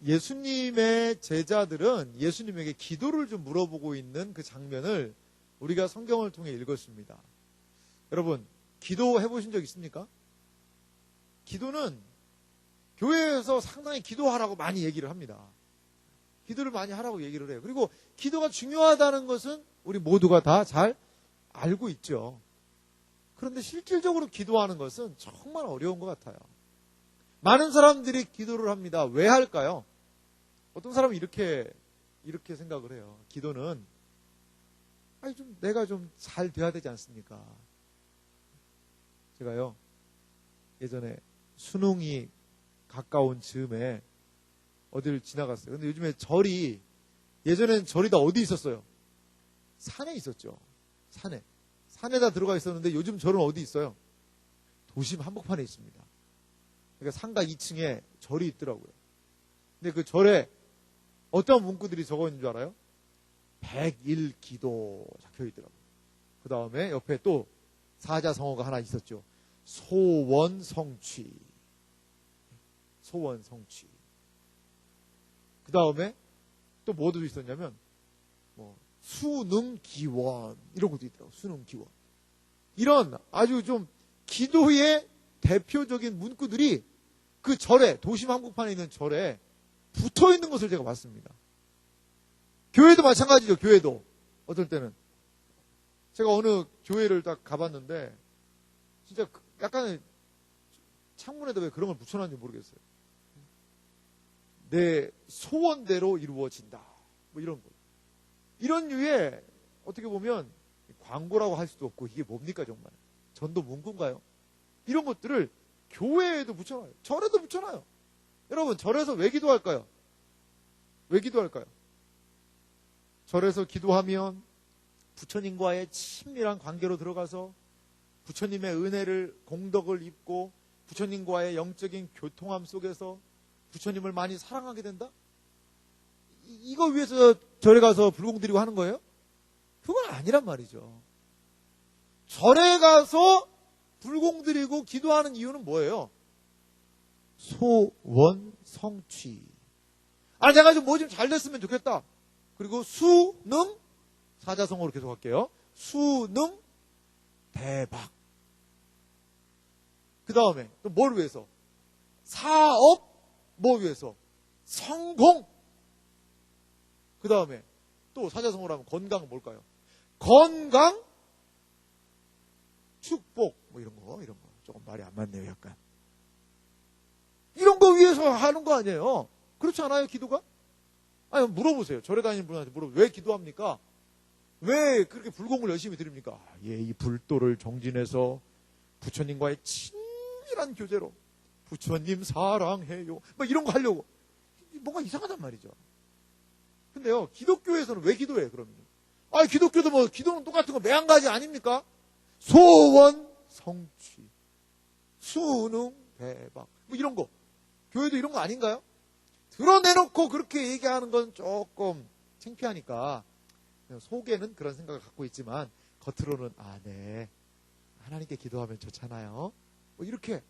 예수님의 제자들은 예수님에게 기도를 좀 물어보고 있는 그 장면을 우리가 성경을 통해 읽었습니다. 여러분, 기도해 보신 적 있습니까? 기도는 교회에서 상당히 기도하라고 많이 얘기를 합니다. 기도를 많이 하라고 얘기를 해요. 그리고 기도가 중요하다는 것은 우리 모두가 다 잘 알고 있죠. 그런데 실질적으로 기도하는 것은 정말 어려운 것 같아요. 많은 사람들이 기도를 합니다. 왜 할까요? 어떤 사람은 이렇게 생각을 해요. 기도는 내가 좀 잘 돼야 되지 않습니까? 제가요, 예전에 수능이 가까운 즈음에 어디를 지나갔어요. 근데 요즘에 예전엔 절이 다 어디 있었어요? 산에 있었죠. 산에다 들어가 있었는데 요즘 절은 어디 있어요? 도심 한복판에 있습니다. 그러니까 상가 2층에 절이 있더라고요. 근데 그 절에 어떤 문구들이 적어 있는 줄 알아요? 101기도 적혀 있더라고요. 그 다음에 옆에 또 사자성어가 하나 있었죠. 소원성취. 그 다음에 또 뭐도 있었냐면 수능기원 이런 것도 있더라고요. 수능기원. 이런 아주 좀 기도의 대표적인 문구들이 그 절에, 도심 한복판에 있는 절에 붙어 있는 것을 제가 봤습니다. 교회도 마찬가지죠. 교회도 어떨 때는 제가 어느 교회를 딱 가봤는데 진짜 약간 창문에다 왜 그런 걸 붙여놨는지 모르겠어요. 내 소원대로 이루어진다. 뭐 이런 거. 이런 류의 어떻게 보면 광고라고 할 수도 없고 이게 뭡니까 정말. 전도 문구인가요? 이런 것들을 교회에도 붙여놔요. 절에도 붙여놔요. 여러분 절에서 왜 기도할까요? 절에서 기도하면 부처님과의 친밀한 관계로 들어가서 부처님의 은혜를 공덕을 입고 부처님과의 영적인 교통함 속에서 부처님을 많이 사랑하게 된다? 이거 위해서 절에 가서 불공 드리고 하는 거예요? 그건 아니란 말이죠. 절에 가서 불공 드리고 기도하는 이유는 뭐예요? 소원 성취. 내가 좀 뭐 좀 잘 됐으면 좋겠다. 그리고 수능 사자성어로 계속 할게요. 수능 대박. 그 다음에 또 뭘 위해서? 사업 뭐 위해서? 성공. 그 다음에 또 사자성어로 하면 건강 뭘까요? 건강 축복 뭐 이런 거 조금 말이 안 맞네요. 약간 이런 거 위해서 하는 거 아니에요? 그렇지 않아요? 기도가? 물어보세요. 절에 다니는 분한테 물어보세요. 왜 기도합니까? 왜 그렇게 불공을 열심히 드립니까? 이 불도를 정진해서 부처님과의 친밀한 교제로 부처님 사랑해요. 이런 거 하려고. 뭔가 이상하단 말이죠. 근데요, 기독교에서는 왜 기도해요, 그러면? 기독교도 기도는 똑같은 거 매한가지 아닙니까? 소원 성취, 수능 대박. 이런 거. 교회도 이런 거 아닌가요? 드러내놓고 그렇게 얘기하는 건 조금 창피하니까 속에는 그런 생각을 갖고 있지만 겉으로는 네, 하나님께 기도하면 좋잖아요. 이렇게.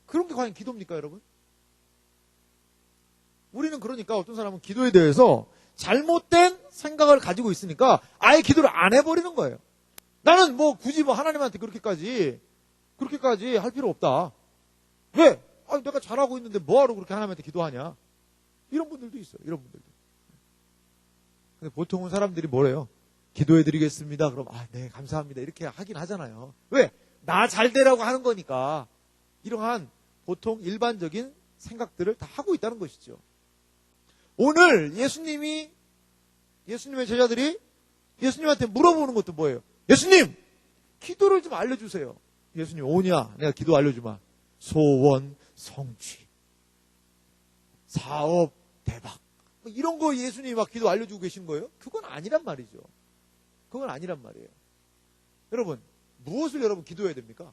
그런 게 과연 기도입니까, 여러분? 우리는 그러니까 어떤 사람은 기도에 대해서 잘못된 생각을 가지고 있으니까 아예 기도를 안 해버리는 거예요. 나는 굳이 하나님한테 그렇게까지 할 필요 없다. 왜? 내가 잘하고 있는데 뭐하러 그렇게 하나님한테 기도하냐? 이런 분들도 있어요. 이런 분들도. 근데 보통은 사람들이 뭐래요? 기도해드리겠습니다. 그럼 네, 감사합니다. 이렇게 하긴 하잖아요. 왜? 나 잘 되라고 하는 거니까. 이러한 보통 일반적인 생각들을 다 하고 있다는 것이죠. 오늘 예수님의 제자들이 예수님한테 물어보는 것도 뭐예요? 예수님! 기도를 좀 알려주세요. 예수님 오냐? 내가 기도 알려주마. 소원 성취. 사업 대박. 이런 거 예수님이 기도 알려주고 계신 거예요? 그건 아니란 말이죠. 그건 아니란 말이에요. 여러분, 무엇을 여러분 기도해야 됩니까?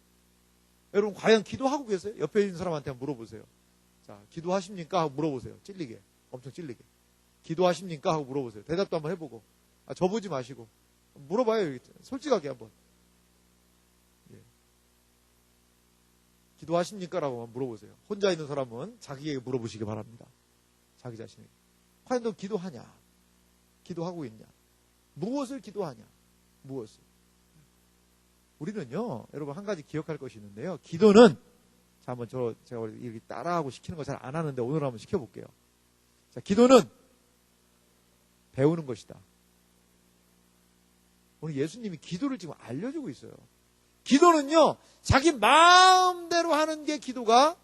여러분 과연 기도하고 계세요? 옆에 있는 사람한테 한번 물어보세요. 자, 기도하십니까? 하고 물어보세요. 찔리게. 엄청 찔리게. 기도하십니까? 하고 물어보세요. 대답도 한번 해보고. 저보지 마시고. 물어봐요. 솔직하게 한번. 예. 기도하십니까? 라고 물어보세요. 혼자 있는 사람은 자기에게 물어보시기 바랍니다. 자기 자신에게. 과연 너 기도하냐? 기도하고 있냐? 무엇을 기도하냐? 무엇을? 우리는요, 여러분 한 가지 기억할 것이 있는데요. 기도는, 자, 한번 제가 이렇게 따라하고 시키는 거 잘 안 하는데 오늘 한번 시켜볼게요. 자, 기도는 배우는 것이다. 오늘 예수님이 기도를 지금 알려주고 있어요. 기도는요, 자기 마음대로 하는 게 기도가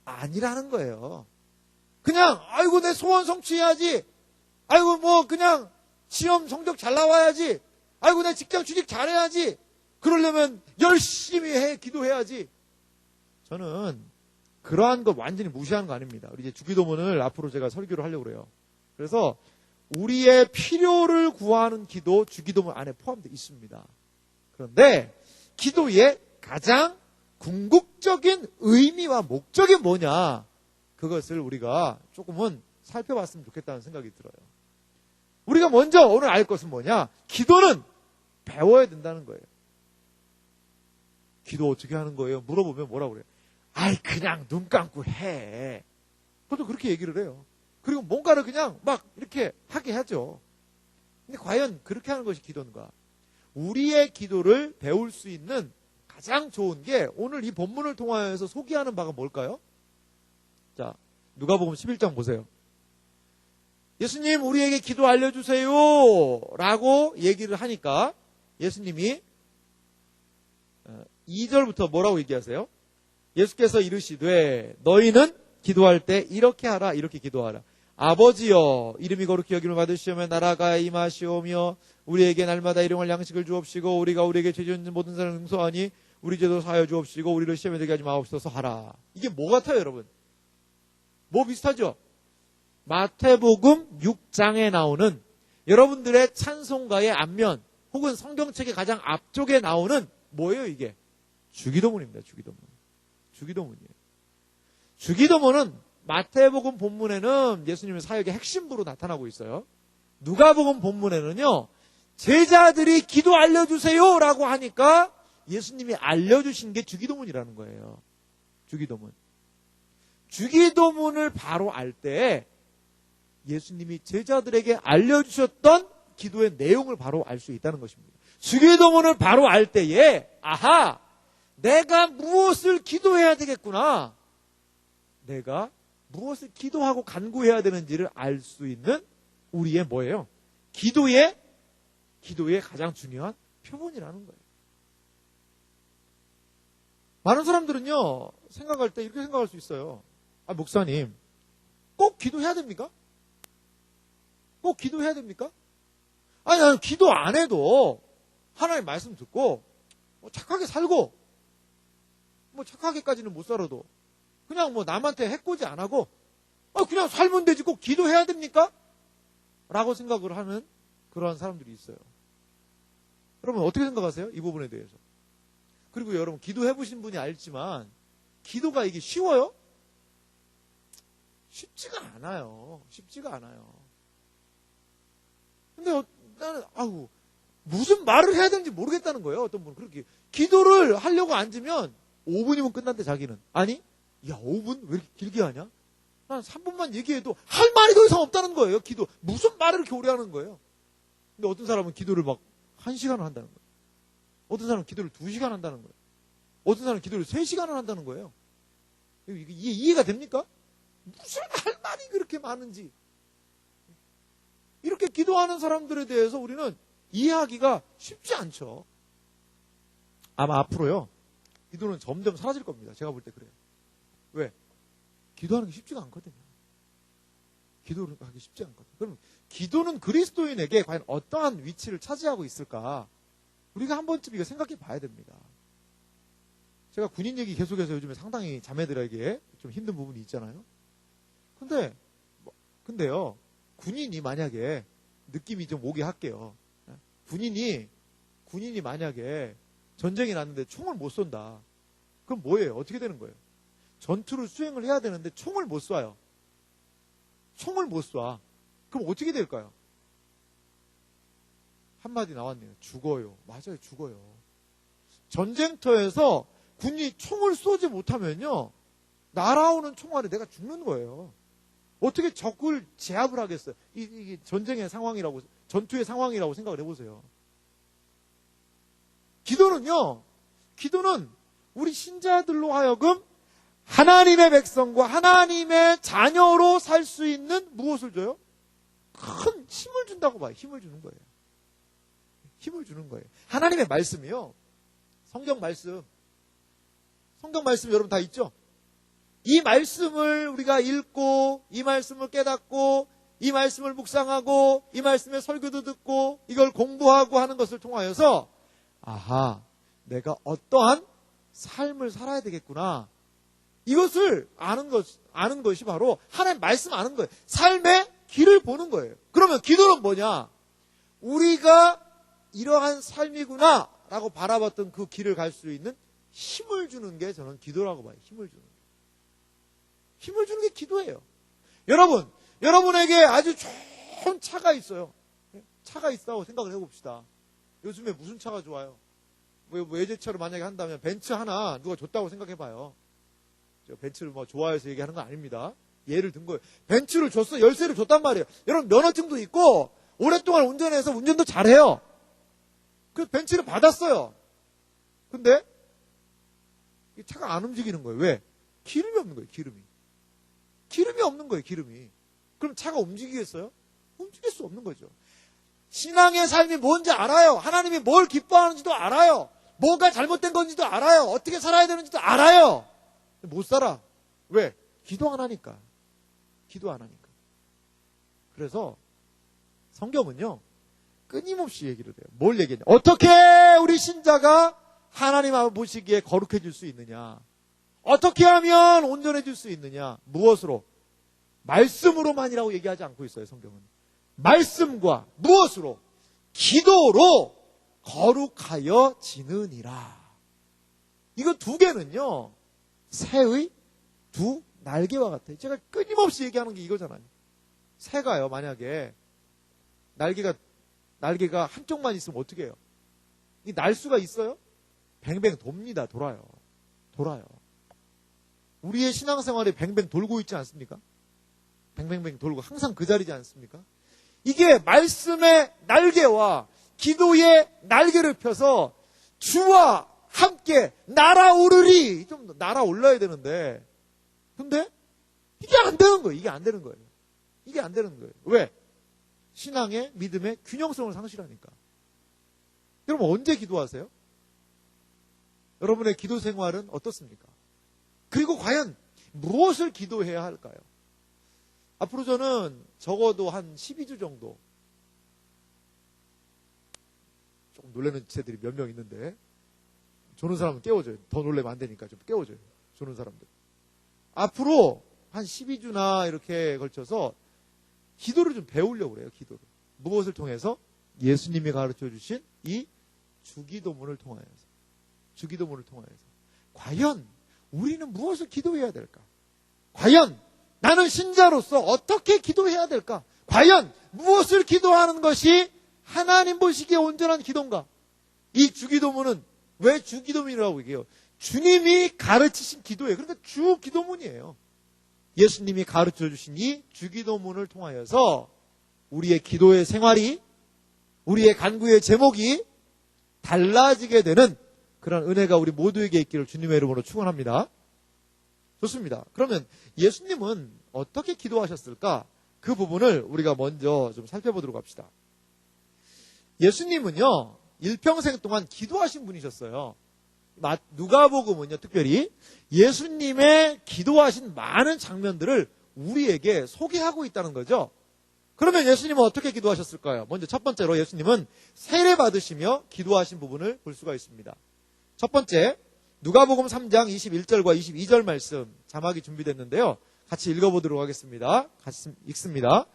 아니라는 거예요. 그냥, 아이고, 내 소원 성취해야지. 아이고, 뭐, 그냥, 시험 성적 잘 나와야지. 아이고, 내 직장 취직 잘해야지. 그러려면 열심히 기도해야지. 저는 그러한 거 완전히 무시하는 거 아닙니다. 우리 이제 주기도문을 앞으로 제가 설교를 하려고 그래요. 그래서 우리의 필요를 구하는 기도, 주기도문 안에 포함되어 있습니다. 그런데 기도의 가장 궁극적인 의미와 목적이 뭐냐, 그것을 우리가 조금은 살펴봤으면 좋겠다는 생각이 들어요. 우리가 먼저 오늘 알 것은 뭐냐? 기도는 배워야 된다는 거예요. 기도 어떻게 하는 거예요? 물어보면 뭐라고 그래요? 아이, 그냥 눈 감고 해. 보통 그렇게 얘기를 해요. 그리고 뭔가를 그냥 막 이렇게 하게 하죠. 근데 과연 그렇게 하는 것이 기도인가? 우리의 기도를 배울 수 있는 가장 좋은 게 오늘 이 본문을 통하여서 소개하는 바가 뭘까요? 자, 누가복음 11장 보세요. 예수님, 우리에게 기도 알려주세요 라고 얘기를 하니까 예수님이 2절부터 뭐라고 얘기하세요? 예수께서 이르시되 너희는 기도할 때 이렇게 하라, 이렇게 기도하라. 아버지여, 이름이 거룩히 여김을 받으시오며 나라가 임하시오며 우리에게 날마다 일용할 양식을 주옵시고 우리가 우리에게 죄 지은 모든 사람을 용서하니 우리 죄도 사하여 주옵시고 우리를 시험에 들게 하지 마옵소서 하라. 이게 뭐 같아요, 여러분? 뭐 비슷하죠? 마태복음 6장에 나오는 여러분들의 찬송가의 앞면 혹은 성경책의 가장 앞쪽에 나오는 뭐예요, 이게? 주기도문입니다. 주기도문이에요. 주기도문은 마태복음 본문에는 예수님의 사역의 핵심부로 나타나고 있어요. 누가복음 본문에는요, 제자들이 기도 알려주세요 라고 하니까 예수님이 알려주신 게 주기도문이라는 거예요. 주기도문. 주기도문을 바로 알 때 예수님이 제자들에게 알려주셨던 기도의 내용을 바로 알 수 있다는 것입니다. 주기도문을 바로 알 때에, 아하, 내가 무엇을 기도해야 되겠구나. 내가 무엇을 기도하고 간구해야 되는지를 알 수 있는 우리의 뭐예요? 기도의 가장 중요한 표본이라는 거예요. 많은 사람들은요, 생각할 때 이렇게 생각할 수 있어요. 아, 목사님, 꼭 기도해야 됩니까? 꼭 기도해야 됩니까? 아니, 나는 기도 안 해도 하나님 말씀 듣고 착하게 살고, 뭐 착하게까지는 못 살아도 그냥 뭐 남한테 해코지 안 하고 그냥 살면 되지 꼭 기도해야 됩니까? 라고 생각을 하는 그러한 사람들이 있어요. 여러분 어떻게 생각하세요? 이 부분에 대해서. 그리고 여러분 기도해보신 분이 알지만 기도가 이게 쉬워요? 쉽지가 않아요. 근데 나는 무슨 말을 해야 되는지 모르겠다는 거예요. 어떤 분은 그렇게 기도를 하려고 앉으면 5분이면 끝난대 자기는. 아니, 야 5분? 왜 이렇게 길게 하냐? 난 3분만 얘기해도 할 말이 더 이상 없다는 거예요. 기도. 무슨 말을 이렇게 오래 하는 거예요. 근데 어떤 사람은 기도를 막 1시간을 한다는 거예요. 어떤 사람은 기도를 2시간 한다는 거예요. 어떤 사람은 기도를 3시간을 한다는 거예요. 이게 이해가 됩니까? 무슨 할 말이 그렇게 많은지. 이렇게 기도하는 사람들에 대해서 우리는 이해하기가 쉽지 않죠. 아마 앞으로요, 기도는 점점 사라질 겁니다. 제가 볼 때 그래요. 왜? 기도하는 게 쉽지가 않거든요. 기도를 하기 쉽지 않거든요. 그럼 기도는 그리스도인에게 과연 어떠한 위치를 차지하고 있을까? 우리가 한 번쯤 이거 생각해 봐야 됩니다. 제가 군인 얘기 계속해서 요즘에 상당히 자매들에게 좀 힘든 부분이 있잖아요. 근데요, 군인이 만약에 느낌이 좀 오게 할게요. 군인이 만약에 전쟁이 났는데 총을 못 쏜다. 그럼 뭐예요? 어떻게 되는 거예요? 전투를 수행을 해야 되는데 총을 못 쏴요. 총을 못 쏴. 그럼 어떻게 될까요? 한마디 나왔네요. 죽어요. 맞아요. 죽어요. 전쟁터에서 군이 총을 쏘지 못하면요, 날아오는 총알에 내가 죽는 거예요. 어떻게 적을 제압을 하겠어요? 이게 전쟁의 상황이라고, 전투의 상황이라고 생각을 해보세요. 기도는요, 기도는 우리 신자들로 하여금 하나님의 백성과 하나님의 자녀로 살 수 있는 무엇을 줘요? 큰 힘을 준다고 봐요. 힘을 주는 거예요. 힘을 주는 거예요. 하나님의 말씀이요. 성경 말씀 여러분 다 있죠? 이 말씀을 우리가 읽고, 이 말씀을 깨닫고, 이 말씀을 묵상하고, 이 말씀의 설교도 듣고, 이걸 공부하고 하는 것을 통하여서, 아하, 내가 어떠한 삶을 살아야 되겠구나. 이것을 아는 것이 바로 하나님 말씀 아는 거예요. 삶의 길을 보는 거예요. 그러면 기도는 뭐냐? 우리가 이러한 삶이구나 라고 바라봤던 그 길을 갈 수 있는 힘을 주는 게 저는 기도라고 봐요. 힘을 주는 게. 힘을 주는 게 기도예요. 여러분에게 아주 좋은 차가 있어요. 차가 있다고 생각을 해봅시다. 요즘에 무슨 차가 좋아요? 외제차로 만약에 한다면 벤츠 하나 누가 줬다고 생각해봐요. 벤츠를 좋아해서 얘기하는 거 아닙니다. 예를 든 거예요. 벤츠를 줬어. 열쇠를 줬단 말이에요. 여러분 면허증도 있고 오랫동안 운전해서 운전도 잘해요. 그래서 벤츠를 받았어요. 근데 이 차가 안 움직이는 거예요. 왜? 기름이 없는 거예요. 기름이 없는 거예요. 기름이. 그럼 차가 움직이겠어요? 움직일 수 없는 거죠. 신앙의 삶이 뭔지 알아요. 하나님이 뭘 기뻐하는지도 알아요. 뭐가 잘못된 건지도 알아요. 어떻게 살아야 되는지도 알아요. 못 살아. 왜? 기도 안 하니까. 그래서 성경은요, 끊임없이 얘기를 해요. 뭘 얘기하냐? 어떻게 우리 신자가 하나님 앞에 보시기에 거룩해질 수 있느냐? 어떻게 하면 온전해질 수 있느냐? 무엇으로? 말씀으로만이라고 얘기하지 않고 있어요, 성경은. 말씀과 무엇으로? 기도로 거룩하여 지느니라. 이거 두 개는요, 새의 두 날개와 같아요. 제가 끊임없이 얘기하는 게 이거잖아요. 새가요, 만약에 날개가 한쪽만 있으면 어떻게 해요? 이 날 수가 있어요? 뱅뱅 돕니다. 돌아요. 우리의 신앙생활이 뱅뱅 돌고 있지 않습니까? 뱅뱅뱅 돌고 항상 그 자리지 않습니까? 이게 말씀의 날개와 기도의 날개를 펴서 주와 함께 날아오르리. 좀 날아올라야 되는데, 근데 이게 안 되는 거예요. 왜? 신앙의 믿음의 균형성을 상실하니까. 여러분 언제 기도하세요? 여러분의 기도 생활은 어떻습니까? 그리고 과연 무엇을 기도해야 할까요? 앞으로 저는 적어도 한 12주 정도, 조금 놀라는 지체들이 몇 명 있는데, 조는 사람은 깨워줘요. 더 놀라면 안 되니까 좀 깨워줘요. 조는 사람들. 앞으로 한 12주나 이렇게 걸쳐서 기도를 좀 배우려고 그래요. 기도를. 무엇을 통해서? 예수님이 가르쳐 주신 이 주기도문을 통하여서. 과연 우리는 무엇을 기도해야 될까? 과연 나는 신자로서 어떻게 기도해야 될까? 과연 무엇을 기도하는 것이 하나님 보시기에 온전한 기도인가? 이 주기도문은 왜 주기도문이라고 얘기해요? 주님이 가르치신 기도예요. 그러니까 주기도문이에요. 예수님이 가르쳐 주신 이 주기도문을 통하여서 우리의 기도의 생활이, 우리의 간구의 제목이 달라지게 되는 그런 은혜가 우리 모두에게 있기를 주님의 이름으로 축원합니다. 좋습니다. 그러면 예수님은 어떻게 기도하셨을까? 그 부분을 우리가 먼저 좀 살펴보도록 합시다. 예수님은요, 일평생 동안 기도하신 분이셨어요. 누가복음은요, 특별히 예수님의 기도하신 많은 장면들을 우리에게 소개하고 있다는 거죠. 그러면 예수님은 어떻게 기도하셨을까요? 먼저 첫 번째로 예수님은 세례 받으시며 기도하신 부분을 볼 수가 있습니다. 첫 번째, 누가복음 3장 21절과 22절 말씀 자막이 준비됐는데요. 같이 읽어보도록 하겠습니다. 같이 읽습니다.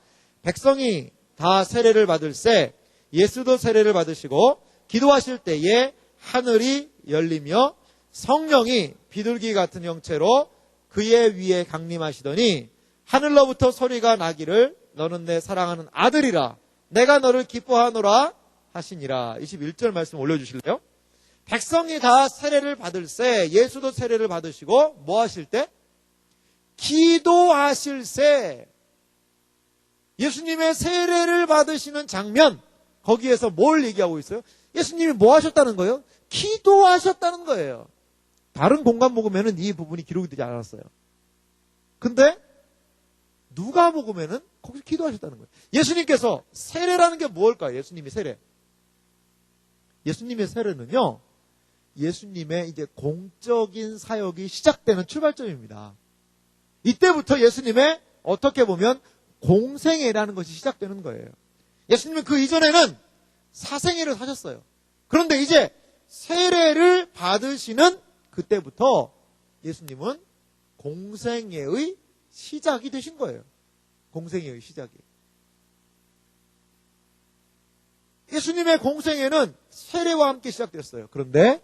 백성이 다 세례를 받을새 예수도 세례를 받으시고 기도하실 때에 하늘이 열리며 성령이 비둘기 같은 형체로 그의 위에 강림하시더니 하늘로부터 소리가 나기를 너는 내 사랑하는 아들이라 내가 너를 기뻐하노라 하시니라. 21절 말씀 올려주실래요? 백성이 다 세례를 받을세, 예수도 세례를 받으시고 뭐 하실 때? 기도하실세. 예수님의 세례를 받으시는 장면, 거기에서 뭘 얘기하고 있어요? 예수님이 뭐 하셨다는 거예요? 기도하셨다는 거예요. 다른 공간복음에는 이 부분이 기록이 되지 않았어요. 근데 누가복음에는 거기서 기도하셨다는 거예요. 예수님께서 세례라는 게 뭘까요? 예수님이 세례. 예수님의 세례는요, 예수님의 이제 공적인 사역이 시작되는 출발점입니다. 이때부터 예수님의 어떻게 보면 공생애라는 것이 시작되는 거예요. 예수님은 그 이전에는 사생애를 사셨어요. 그런데 이제 세례를 받으시는 그때부터 예수님은 공생애의 시작이 되신 거예요. 공생애의 시작이. 예수님의 공생애는 세례와 함께 시작됐어요. 그런데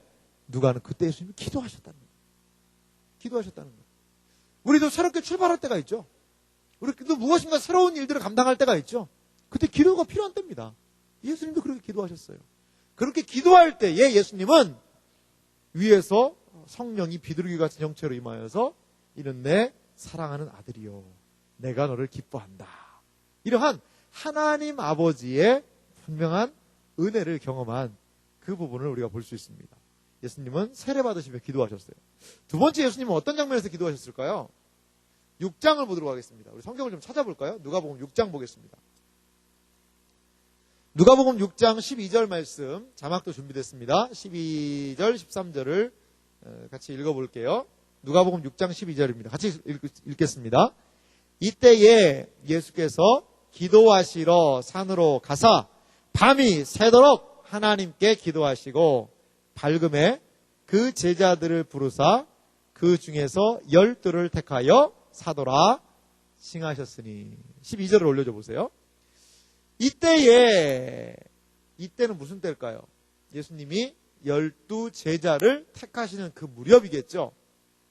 누가는 그때 예수님이 기도하셨다는 거예요. 기도하셨다는 거예요. 우리도 새롭게 출발할 때가 있죠. 우리도 무엇인가 새로운 일들을 감당할 때가 있죠. 그때 기도가 필요한 때입니다. 예수님도 그렇게 기도하셨어요. 그렇게 기도할 때에 예수님은 위에서 성령이 비둘기 같은 형체로 임하여서 이는 내 사랑하는 아들이요 내가 너를 기뻐한다. 이러한 하나님 아버지의 분명한 은혜를 경험한 그 부분을 우리가 볼 수 있습니다. 예수님은 세례 받으시며 기도하셨어요. 두 번째 예수님은 어떤 장면에서 기도하셨을까요? 6장을 보도록 하겠습니다. 우리 성경을 좀 찾아볼까요? 누가복음 6장 보겠습니다. 누가복음 6장 12절 말씀, 자막도 준비됐습니다. 12절, 13절을 같이 읽어볼게요. 누가복음 6장 12절입니다. 같이 읽겠습니다. 이때에 예수께서 기도하시러 산으로 가사 밤이 새도록 하나님께 기도하시고 밝음에 그 제자들을 부르사 그 중에서 12를 택하여 사도라 칭하셨으니. 12절을 올려줘 보세요. 이때는 무슨 때일까요? 예수님이 12 제자를 택하시는 그 무렵이겠죠.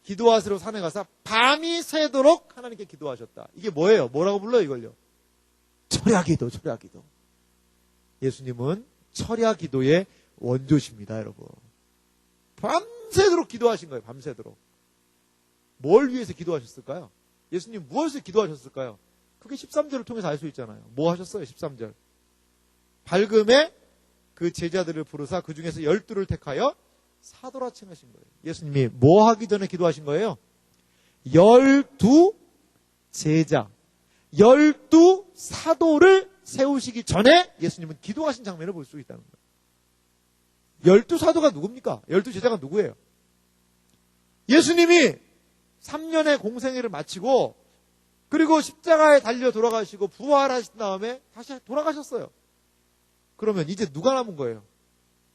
기도하시러 산에 가서 밤이 새도록 하나님께 기도하셨다. 이게 뭐예요? 뭐라고 불러요 이걸요? 철야기도, 철야기도. 예수님은 철야기도의 원조십니다, 여러분. 밤새도록 기도하신 거예요, 밤새도록. 뭘 위해서 기도하셨을까요? 예수님 무엇을 기도하셨을까요? 그게 13절을 통해서 알 수 있잖아요. 뭐 하셨어요, 13절? 밝음에 그 제자들을 부르사 그 중에서 12를 택하여 사도라 칭하신 거예요. 예수님이 뭐 하기 전에 기도하신 거예요? 12 제자, 12 사도를 세우시기 전에 예수님은 기도하신 장면을 볼 수 있다는 거예요. 12 사도가 누굽니까? 12 제자가 누구예요? 예수님이 3년의 공생애를 마치고 그리고 십자가에 달려 돌아가시고 부활하신 다음에 다시 돌아가셨어요. 그러면 이제 누가 남은 거예요?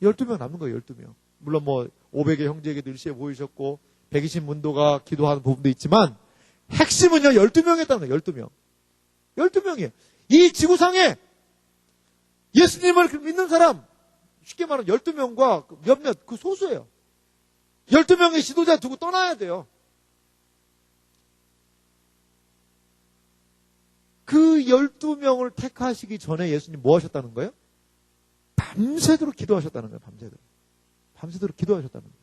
12명 남은 거예요. 12명. 물론 뭐 500의 형제에게도 일시에 모이셨고 120 문도가 기도하는 부분도 있지만 핵심은요 12명이었다는 거예요. 12명. 12명이에요. 이 지구상에 예수님을 믿는 사람 쉽게 말하면 12명과 몇몇 그 소수예요. 12명의 지도자 두고 떠나야 돼요. 그 12명을 택하시기 전에 예수님 뭐 하셨다는 거예요? 밤새도록 기도하셨다는 거예요. 밤새도록 기도하셨다는 거예요.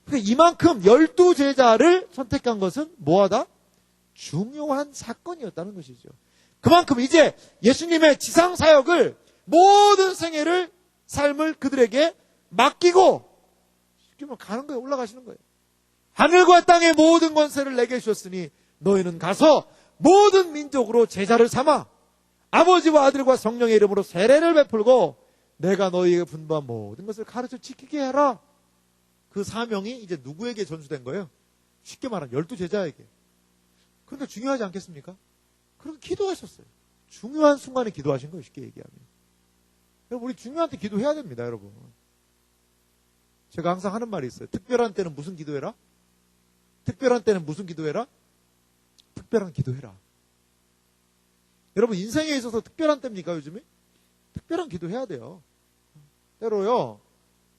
그러니까 이만큼 12 제자를 선택한 것은 뭐하다? 중요한 사건이었다는 것이죠. 그만큼 이제 예수님의 지상 사역을 모든 생애를 삶을 그들에게 맡기고 쉽게 말하면 가는 거예요. 올라가시는 거예요. 하늘과 땅의 모든 권세를 내게 주셨으니 너희는 가서 모든 민족으로 제자를 삼아 아버지와 아들과 성령의 이름으로 세례를 베풀고 내가 너희에게 분부한 모든 것을 가르쳐 지키게 해라. 그 사명이 이제 누구에게 전수된 거예요? 쉽게 말하면 12 제자에게. 그러니까 중요하지 않겠습니까? 그렇게 기도하셨어요. 중요한 순간에 기도하신 거예요. 쉽게 얘기하면. 여러분 우리 중요한 때 기도해야 됩니다. 여러분. 제가 항상 하는 말이 있어요. 특별한 때는 무슨 기도해라? 특별한 때는 무슨 기도해라? 특별한 기도해라. 여러분 인생에 있어서 특별한 때입니까 요즘에? 특별한 기도해야 돼요. 때로요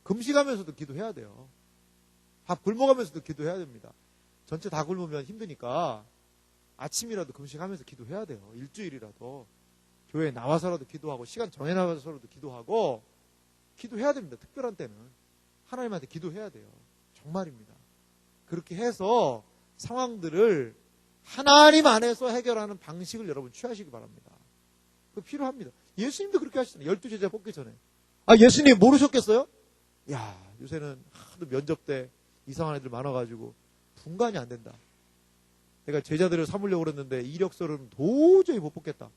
금식하면서도 기도해야 돼요. 밥 굶어가면서도 기도해야 됩니다. 전체 다 굶으면 힘드니까 아침이라도 금식하면서 기도해야 돼요. 일주일이라도 교회에 나와서라도 기도하고 시간 정해놔서라도 기도하고 기도해야 됩니다. 특별한 때는 하나님한테 기도해야 돼요. 정말입니다. 그렇게 해서 상황들을 하나님 안에서 해결하는 방식을 여러분 취하시기 바랍니다. 그거 필요합니다. 예수님도 그렇게 하시잖아요. 12제자 뽑기 전에. 예수님 모르셨겠어요? 요새는 하도 면접 때 이상한 애들 많아가지고 분간이 안 된다. 내가 제자들을 삼으려고 그랬는데 이력서를 도저히 못 뽑겠다.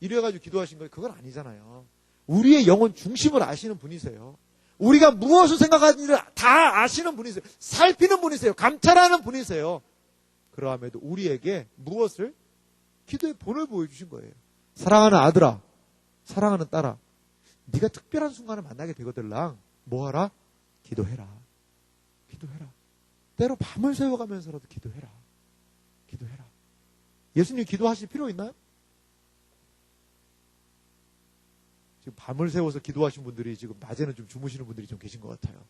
이래가지고 기도하신 거예요. 그건 아니잖아요. 우리의 영혼 중심을 아시는 분이세요. 우리가 무엇을 생각하는지를 다 아시는 분이세요. 살피는 분이세요. 감찰하는 분이세요. 그러함에도 우리에게 무엇을? 기도의 본을 보여주신 거예요. 사랑하는 아들아, 사랑하는 딸아, 네가 특별한 순간을 만나게 되거들랑 뭐하라? 기도해라. 기도해라. 때로 밤을 새워가면서라도 기도해라. 기도해라. 예수님 기도하실 필요 있나요? 지금 밤을 새워서 기도하신 분들이 지금 낮에는 좀 주무시는 분들이 좀 계신 것 같아요.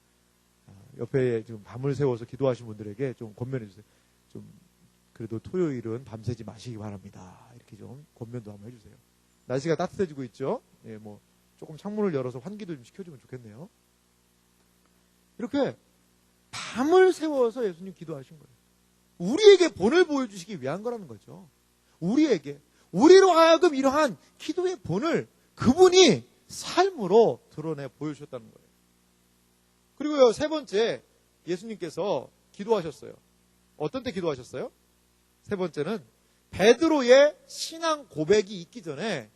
옆에 지금 밤을 새워서 기도하신 분들에게 좀 권면해 주세요. 좀 그래도 토요일은 밤새지 마시기 바랍니다. 이렇게 좀 권면도 한번 해주세요. 날씨가 따뜻해지고 있죠. 조금 창문을 열어서 환기도 좀 시켜주면 좋겠네요. 이렇게 밤을 새워서 예수님 기도하신 거예요. 우리에게 본을 보여주시기 위한 거라는 거죠. 우리로 하여금 이러한 기도의 본을 그분이 삶으로 드러내 보여주셨다는 거예요. 그리고요, 세 번째, 예수님께서 기도하셨어요. 어떤 때 기도하셨어요? 세 번째는 베드로의 신앙 고백이 있기 전에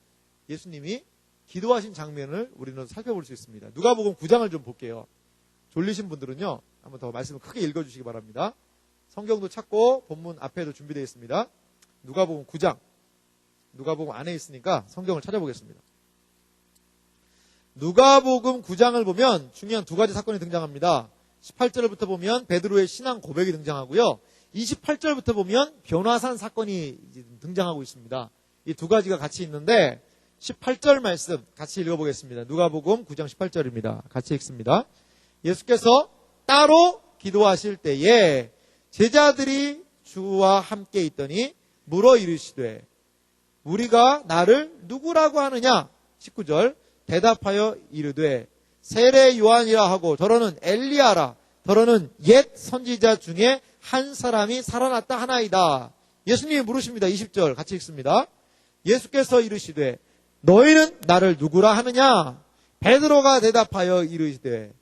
예수님이 기도하신 장면을 우리는 살펴볼 수 있습니다. 누가복음 9장을 좀 볼게요. 졸리신 분들은요, 한번 더 말씀을 크게 읽어주시기 바랍니다. 성경도 찾고 본문 앞에도 준비되어 있습니다. 누가복음 9장. 누가복음 안에 있으니까 성경을 찾아보겠습니다. 누가복음 9장을 보면 중요한 두 가지 사건이 등장합니다. 18절부터 보면 베드로의 신앙 고백이 등장하고요. 28절부터 보면 변화산 사건이 등장하고 있습니다. 이 두 가지가 같이 있는데 18절 말씀 같이 읽어보겠습니다. 누가복음 9장 18절입니다. 같이 읽습니다. 예수께서 따로 기도하실 때에 제자들이 주와 함께 있더니 물어 이르시되 우리가 나를 누구라고 하느냐? 19절 대답하여 이르되 세례 요한이라 하고 더러는 엘리야라 더러는 옛 선지자 중에 한 사람이 살아났다 하나이다. 예수님이 물으십니다. 20절 같이 읽습니다. 예수께서 이르시되 너희는 나를 누구라 하느냐? 베드로가 대답하여 이르시되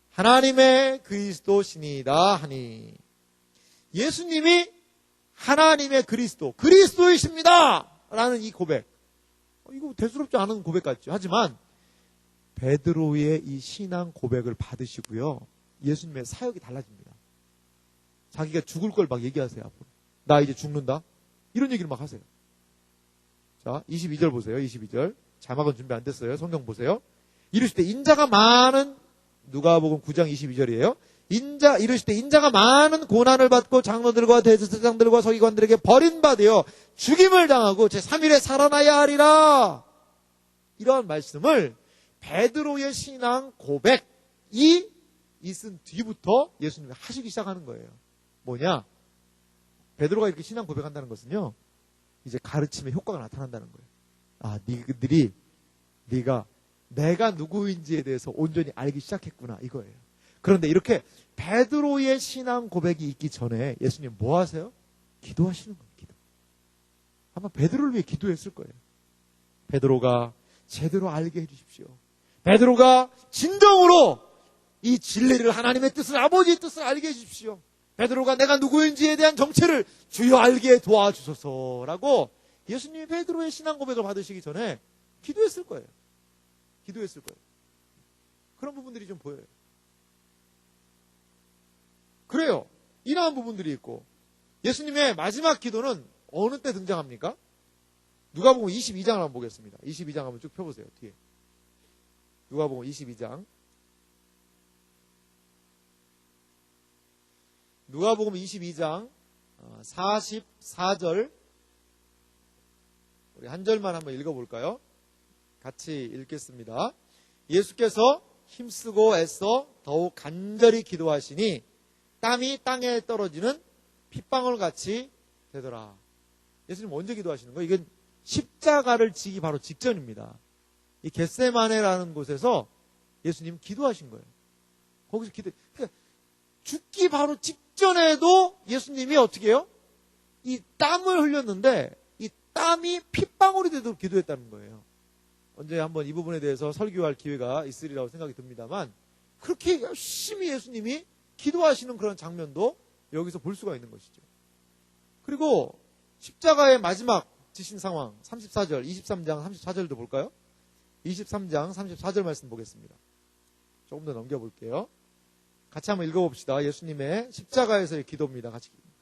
하나님의 그리스도시니이다 하니. 예수님이 하나님의 그리스도이십니다 라는 이 고백, 이거 대수롭지 않은 고백 같죠. 하지만 베드로의 이 신앙 고백을 받으시고요, 예수님의 사역이 달라집니다. 자기가 죽을 걸 막 얘기하세요. 앞으로 나 이제 죽는다 이런 얘기를 막 하세요. 자, 22절 보세요. 22절 자막은 준비 안 됐어요. 성경 보세요. 이르시되 인자가 많은, 누가복음 9장 22절이에요. 이르시되 인자가 많은 고난을 받고 장로들과 대제사장들과 서기관들에게 버림받아 죽임을 당하고 제3일에 살아나야 하리라. 이러한 말씀을 베드로의 신앙 고백이 있은 뒤부터 예수님이 하시기 시작하는 거예요. 뭐냐? 베드로가 이렇게 신앙 고백한다는 것은요, 이제 가르침의 효과가 나타난다는 거예요. 니들이 네가 내가 누구인지에 대해서 온전히 알기 시작했구나 이거예요. 그런데 이렇게 베드로의 신앙 고백이 있기 전에 예수님 뭐 하세요? 기도하시는 거예요. 기도. 아마 베드로를 위해 기도했을 거예요. 베드로가 제대로 알게 해주십시오. 베드로가 진정으로 이 진리를, 하나님의 뜻을, 아버지의 뜻을 알게 해주십시오. 베드로가 내가 누구인지에 대한 정체를 주여 알게 도와주소서라고 예수님이 베드로의 신앙 고백을 받으시기 전에 기도했을 거예요. 기도했을 거예요. 그런 부분들이 좀 보여요. 그래요. 이러한 부분들이 있고, 예수님의 마지막 기도는 어느 때 등장합니까? 누가복음 22장을 한번 보겠습니다. 22장 한번 쭉 펴보세요. 뒤에. 누가복음 22장. 누가복음 22장 44절 우리 한 절만 한번 읽어볼까요? 같이 읽겠습니다. 예수께서 힘쓰고 애써 더욱 간절히 기도하시니 땀이 땅에 떨어지는 핏방울 같이 되더라. 예수님 언제 기도하시는 거예요? 이건 십자가를 지기 바로 직전입니다. 이 겟세마네라는 곳에서 예수님 기도하신 거예요. 거기서 그러니까 죽기 바로 직전에도 예수님이 어떻게 해요? 이 땀을 흘렸는데 이 땀이 핏방울이 되도록 기도했다는 거예요. 언제 한번 이 부분에 대해서 설교할 기회가 있으리라고 생각이 듭니다만 그렇게 열심히 예수님이 기도하시는 그런 장면도 여기서 볼 수가 있는 것이죠. 그리고 십자가의 마지막 지신 상황 34절, 23장 34절도 볼까요? 23장 34절 말씀 보겠습니다. 조금 더 넘겨볼게요. 같이 한번 읽어봅시다. 예수님의 십자가에서의 기도입니다.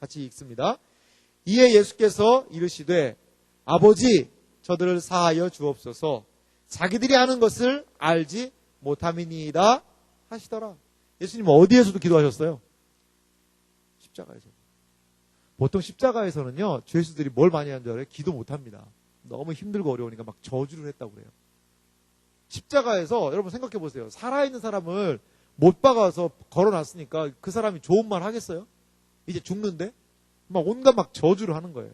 같이 읽습니다. 이에 예수께서 이르시되 아버지 저들을 사하여 주옵소서 자기들이 하는 것을 알지 못함이니이다 하시더라. 예수님은 어디에서도 기도하셨어요? 십자가에서. 보통 십자가에서는요, 죄수들이 뭘 많이 하는 줄 알아요? 기도 못합니다. 너무 힘들고 어려우니까 막 저주를 했다고 그래요. 십자가에서 여러분 생각해 보세요. 살아있는 사람을 못 박아서 걸어놨으니까 그 사람이 좋은 말 하겠어요? 이제 죽는데? 막 온갖 막 저주를 하는 거예요.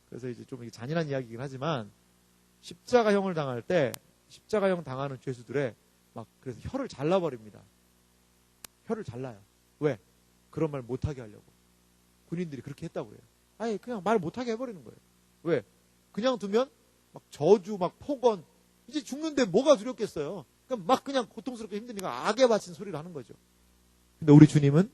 그래서 이제 좀 잔인한 이야기이긴 하지만 십자가형을 당할 때 십자가형 당하는 죄수들의 막 그래서 혀를 잘라버립니다. 혀를 잘라요. 왜? 그런 말 못하게 하려고. 군인들이 그렇게 했다고 그래요. 아니 그냥 말 못하게 해버리는 거예요. 왜? 그냥 두면 막 저주 막 폭언 이제 죽는데 뭐가 두렵겠어요. 그러니까 막 그냥 고통스럽게 힘드니까 악에 바친 소리를 하는 거죠. 근데 우리 주님은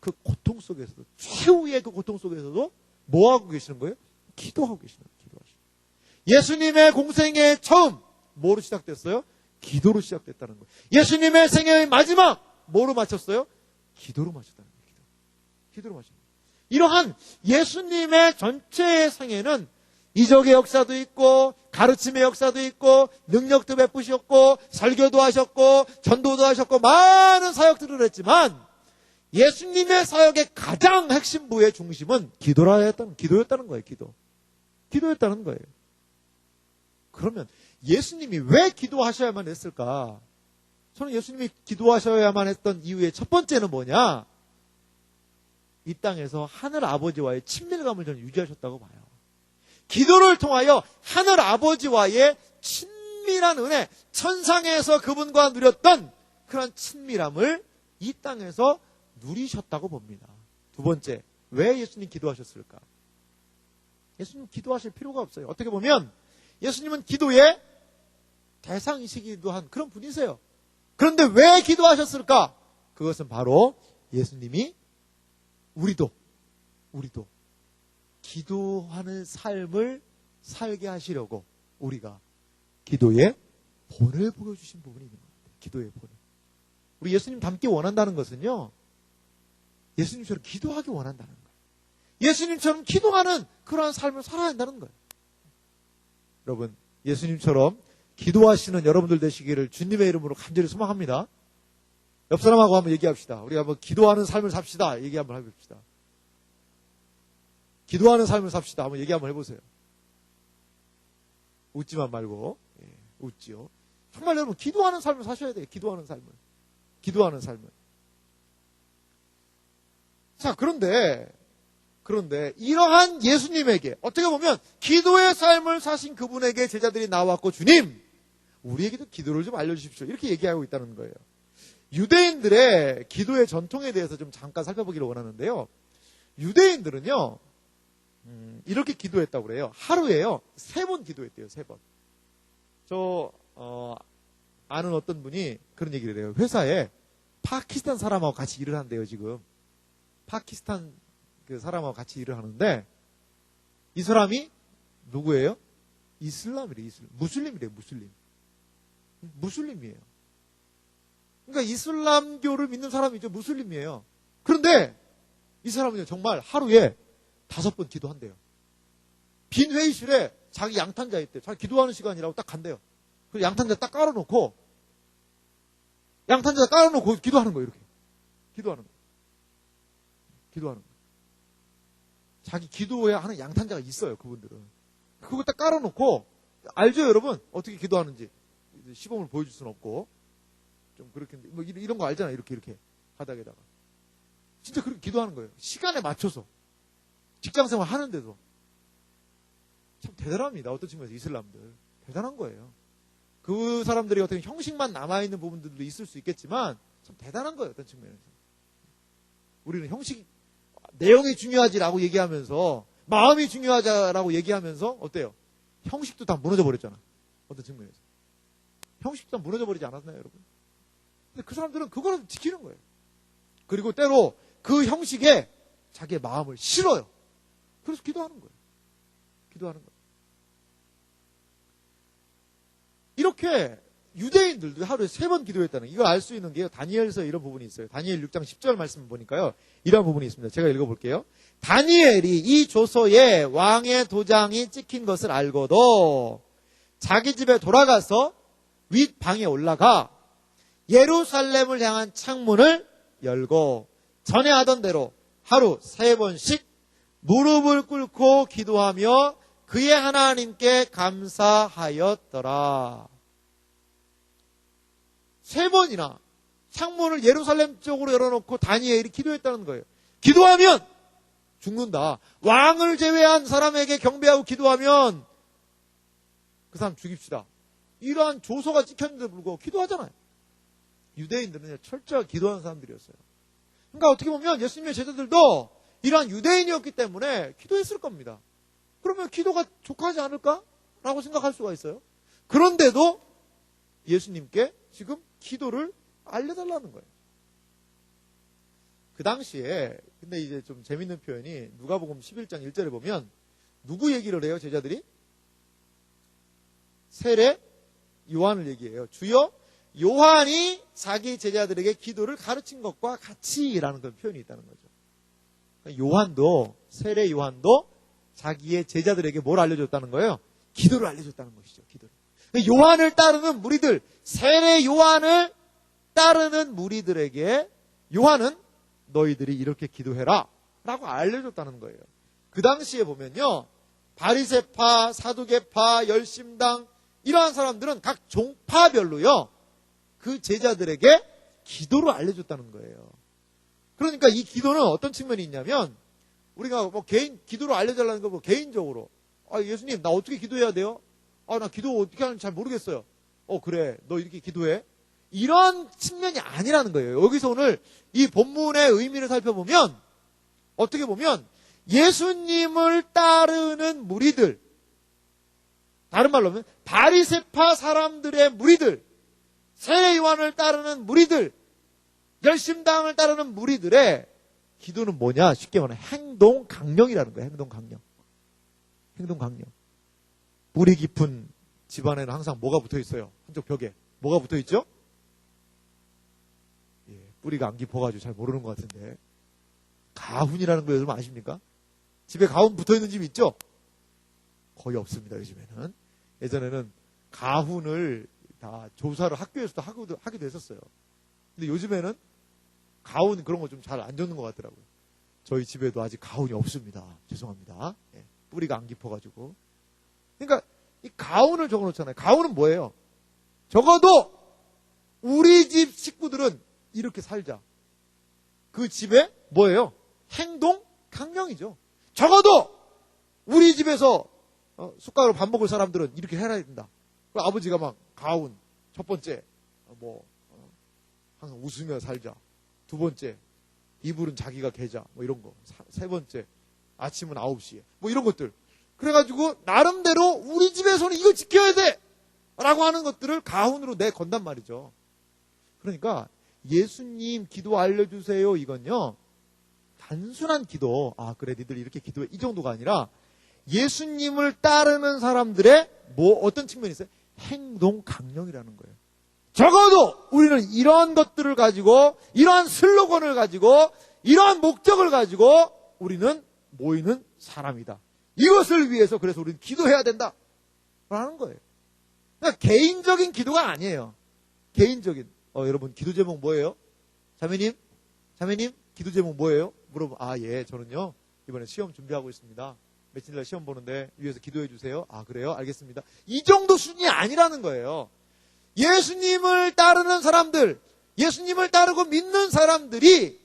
그 고통 속에서도 최후의 그 고통 속에서도 뭐 하고 계시는 거예요? 기도하고 계시는 거예요. 기도하시는 거예요. 예수님의 공생의 처음 뭐로 시작됐어요? 기도로 시작됐다는 거예요. 예수님의 생애의 마지막 뭐로 마쳤어요? 기도로 마쳤다는 거예요. 기도로 마쳤어요. 이러한 예수님의 전체의 생애는 이적의 역사도 있고 가르침의 역사도 있고 능력도 베푸셨고 설교도 하셨고 전도도 하셨고 많은 사역들을 했지만 예수님의 사역의 가장 핵심부의 중심은 기도였다는 거예요. 기도였다는 거예요. 그러면 예수님이 왜 기도하셔야만 했을까? 저는 예수님이 기도하셔야만 했던 이유의 첫 번째는 뭐냐? 이 땅에서 하늘 아버지와의 친밀감을 저는 유지하셨다고 봐요. 기도를 통하여 하늘 아버지와의 친밀한 은혜, 천상에서 그분과 누렸던 그런 친밀함을 이 땅에서 누리셨다고 봅니다. 두 번째, 왜 예수님 기도하셨을까? 예수님 기도하실 필요가 없어요. 어떻게 보면 예수님은 기도의 대상이시기도 한 그런 분이세요. 그런데 왜 기도하셨을까? 그것은 바로 예수님이 우리도 기도하는 삶을 살게 하시려고 우리가 기도의 본을 보여주신 부분이 있는 것 같아요. 기도의 본. 우리 예수님 닮기 원한다는 것은요. 예수님처럼 기도하기 원한다는 거예요. 예수님처럼 기도하는 그러한 삶을 살아야 한다는 거예요. 여러분, 예수님처럼 기도하시는 여러분들 되시기를 주님의 이름으로 간절히 소망합니다. 옆 사람하고 한번 얘기합시다. 우리 한번 기도하는 삶을 삽시다. 얘기 한번 해봅시다. 기도하는 삶을 삽시다. 한번 얘기 한번 해보세요. 웃지만 말고. 예, 웃지요. 정말 여러분 기도하는 삶을 사셔야 돼요. 기도하는 삶을. 자, 그런데 이러한 예수님에게 어떻게 보면 기도의 삶을 사신 그분에게 제자들이 나왔고 주님, 우리에게도 기도를 좀 알려주십시오. 이렇게 얘기하고 있다는 거예요. 유대인들의 기도의 전통에 대해서 좀 잠깐 살펴보기를 원하는데요. 유대인들은요, 이렇게 기도했다고 그래요. 하루에요, 3번 기도했대요, 3번. 아는 어떤 분이 그런 얘기를 해요. 회사에 파키스탄 사람하고 같이 일을 한대요, 지금. 파키스탄 그 사람하고 같이 일을 하는데, 이 사람이 누구예요? 이슬람이래요, 무슬림이래요, 무슬림이에요. 그러니까 이슬람교를 믿는 사람이죠. 무슬림이에요. 그런데 이 사람은요, 정말 하루에 5번 기도한대요. 빈 회의실에 자기 양탄자 있대요. 자기 기도하는 시간이라고 딱 간대요. 그래서 양탄자 딱 깔아놓고 기도하는 거예요. 이렇게. 기도하는 거예요. 자기 기도해야 하는 양탄자가 있어요. 그분들은. 그거 딱 깔아놓고, 알죠 여러분? 어떻게 기도하는지. 시범을 보여줄 수는 없고. 좀 그렇게, 뭐 이런 거 알잖아요. 이렇게 바닥에다가. 진짜 그렇게 기도하는 거예요. 시간에 맞춰서. 직장생활 하는데도. 참 대단합니다. 어떤 측면에서 이슬람들. 대단한 거예요. 그 사람들이 어떻게 형식만 남아있는 부분들도 있을 수 있겠지만 참 대단한 거예요. 어떤 측면에서. 우리는 형식, 내용이 중요하지라고 얘기하면서, 마음이 중요하자라고 얘기하면서, 어때요? 형식도 다 무너져버렸잖아. 어떤 측면에서. 형식도 다 무너져버리지 않았나요, 여러분? 근데 그 사람들은 그거를 지키는 거예요. 그리고 때로 그 형식에 자기의 마음을 실어요. 그래서 기도하는 거예요. 기도하는 거예요. 이렇게 유대인들도 하루에 3번 기도했다는, 이거 알 수 있는 게 다니엘서 이런 부분이 있어요. 다니엘 6장 10절 말씀 보니까요, 이런 부분이 있습니다. 제가 읽어볼게요. 다니엘이 이 조서에 왕의 도장이 찍힌 것을 알고도 자기 집에 돌아가서 윗방에 올라가 예루살렘을 향한 창문을 열고 전에 하던 대로 하루 3번씩 무릎을 꿇고 기도하며 그의 하나님께 감사하였더라. 3번이나 창문을 예루살렘 쪽으로 열어놓고 다니엘이 기도했다는 거예요. 기도하면 죽는다. 왕을 제외한 사람에게 경배하고 기도하면 그 사람 죽입시다. 이러한 조서가 찍혔는데도 불구하고 기도하잖아요. 유대인들은 철저하게 기도하는 사람들이었어요. 그러니까 어떻게 보면 예수님의 제자들도 이러한 유대인이었기 때문에 기도했을 겁니다. 그러면 기도가 족하지 않을까? 라고 생각할 수가 있어요. 그런데도 예수님께 지금 기도를 알려달라는 거예요. 그 당시에, 근데 이제 좀 재밌는 표현이 누가복음 11장 1절에 보면 누구 얘기를 해요, 제자들이? 세례 요한을 얘기해요. 주여 요한이 자기 제자들에게 기도를 가르친 것과 같이라는 그런 표현이 있다는 거죠. 요한도, 세례 요한도 자기의 제자들에게 뭘 알려줬다는 거예요? 기도를 알려줬다는 것이죠. 기도를. 요한을 따르는 무리들, 세례 요한을 따르는 무리들에게 요한은 너희들이 이렇게 기도해라 라고 알려줬다는 거예요. 그 당시에 보면요, 바리새파, 사두개파, 열심당 이러한 사람들은 각 종파별로요 그 제자들에게 기도를 알려줬다는 거예요. 그러니까 이 기도는 어떤 측면이 있냐면, 우리가 뭐 기도를 알려달라는 거 뭐 개인적으로, 예수님 나 어떻게 기도해야 돼요? 나 기도 어떻게 하는지 잘 모르겠어요. 그래, 너 이렇게 기도해. 이런 측면이 아니라는 거예요. 여기서 오늘 이 본문의 의미를 살펴보면, 어떻게 보면 예수님을 따르는 무리들, 다른 말로 하면 바리새파 사람들의 무리들, 세례 요한을 따르는 무리들, 열심당을 따르는 무리들의 기도는 뭐냐? 쉽게 말하면 행동 강령이라는 거예요. 행동 강령. 행동 강령. 뿌리 깊은 집안에는 항상 뭐가 붙어 있어요? 한쪽 벽에 뭐가 붙어 있죠? 뿌리가 안 깊어가지고 잘 모르는 것 같은데, 가훈이라는 거 여러분 아십니까? 집에 가훈 붙어 있는 집 있죠? 거의 없습니다, 요즘에는. 예전에는 가훈을 다 조사를 학교에서도 하기도 했었어요. 근데 요즘에는 가훈 그런 거 좀 잘 안 줬는 것 같더라고요. 저희 집에도 아직 가훈이 없습니다. 죄송합니다. 뿌리가 안 깊어가지고. 그러니까 이 가훈을 적어놓잖아요. 가훈은 뭐예요? 적어도 우리 집 식구들은 이렇게 살자. 그 집에 뭐예요? 행동 강령이죠. 적어도 우리 집에서 숟가락으로 밥 먹을 사람들은 이렇게 해야 된다. 아버지가 막 가훈 첫 번째 항상 웃으며 살자. 두 번째 이불은 자기가 개자. 뭐 이런 거. 세 번째 아침은 9시에. 뭐 이런 것들. 그래가지고 나름대로 우리 집에서는 이거 지켜야 돼! 라고 하는 것들을 가훈으로 내건단 말이죠. 그러니까 예수님 기도 알려주세요 이건요, 단순한 기도, 그래 니들 이렇게 기도해, 이 정도가 아니라 예수님을 따르는 사람들의 어떤 측면이 있어요? 행동 강령이라는 거예요. 적어도 우리는 이러한 것들을 가지고, 이러한 슬로건을 가지고, 이러한 목적을 가지고 우리는 모이는 사람이다. 이것을 위해서 그래서 우리는 기도해야 된다 라는 거예요. 그러니까 개인적인 기도가 아니에요. 개인적인. 여러분 기도 제목 뭐예요? 자매님 기도 제목 뭐예요? 물어보면 예, 저는요 이번에 시험 준비하고 있습니다. 며칠 날 시험 보는데 위해서 기도해 주세요. 그래요? 알겠습니다. 이 정도 수준이 아니라는 거예요. 예수님을 따르는 사람들, 예수님을 따르고 믿는 사람들이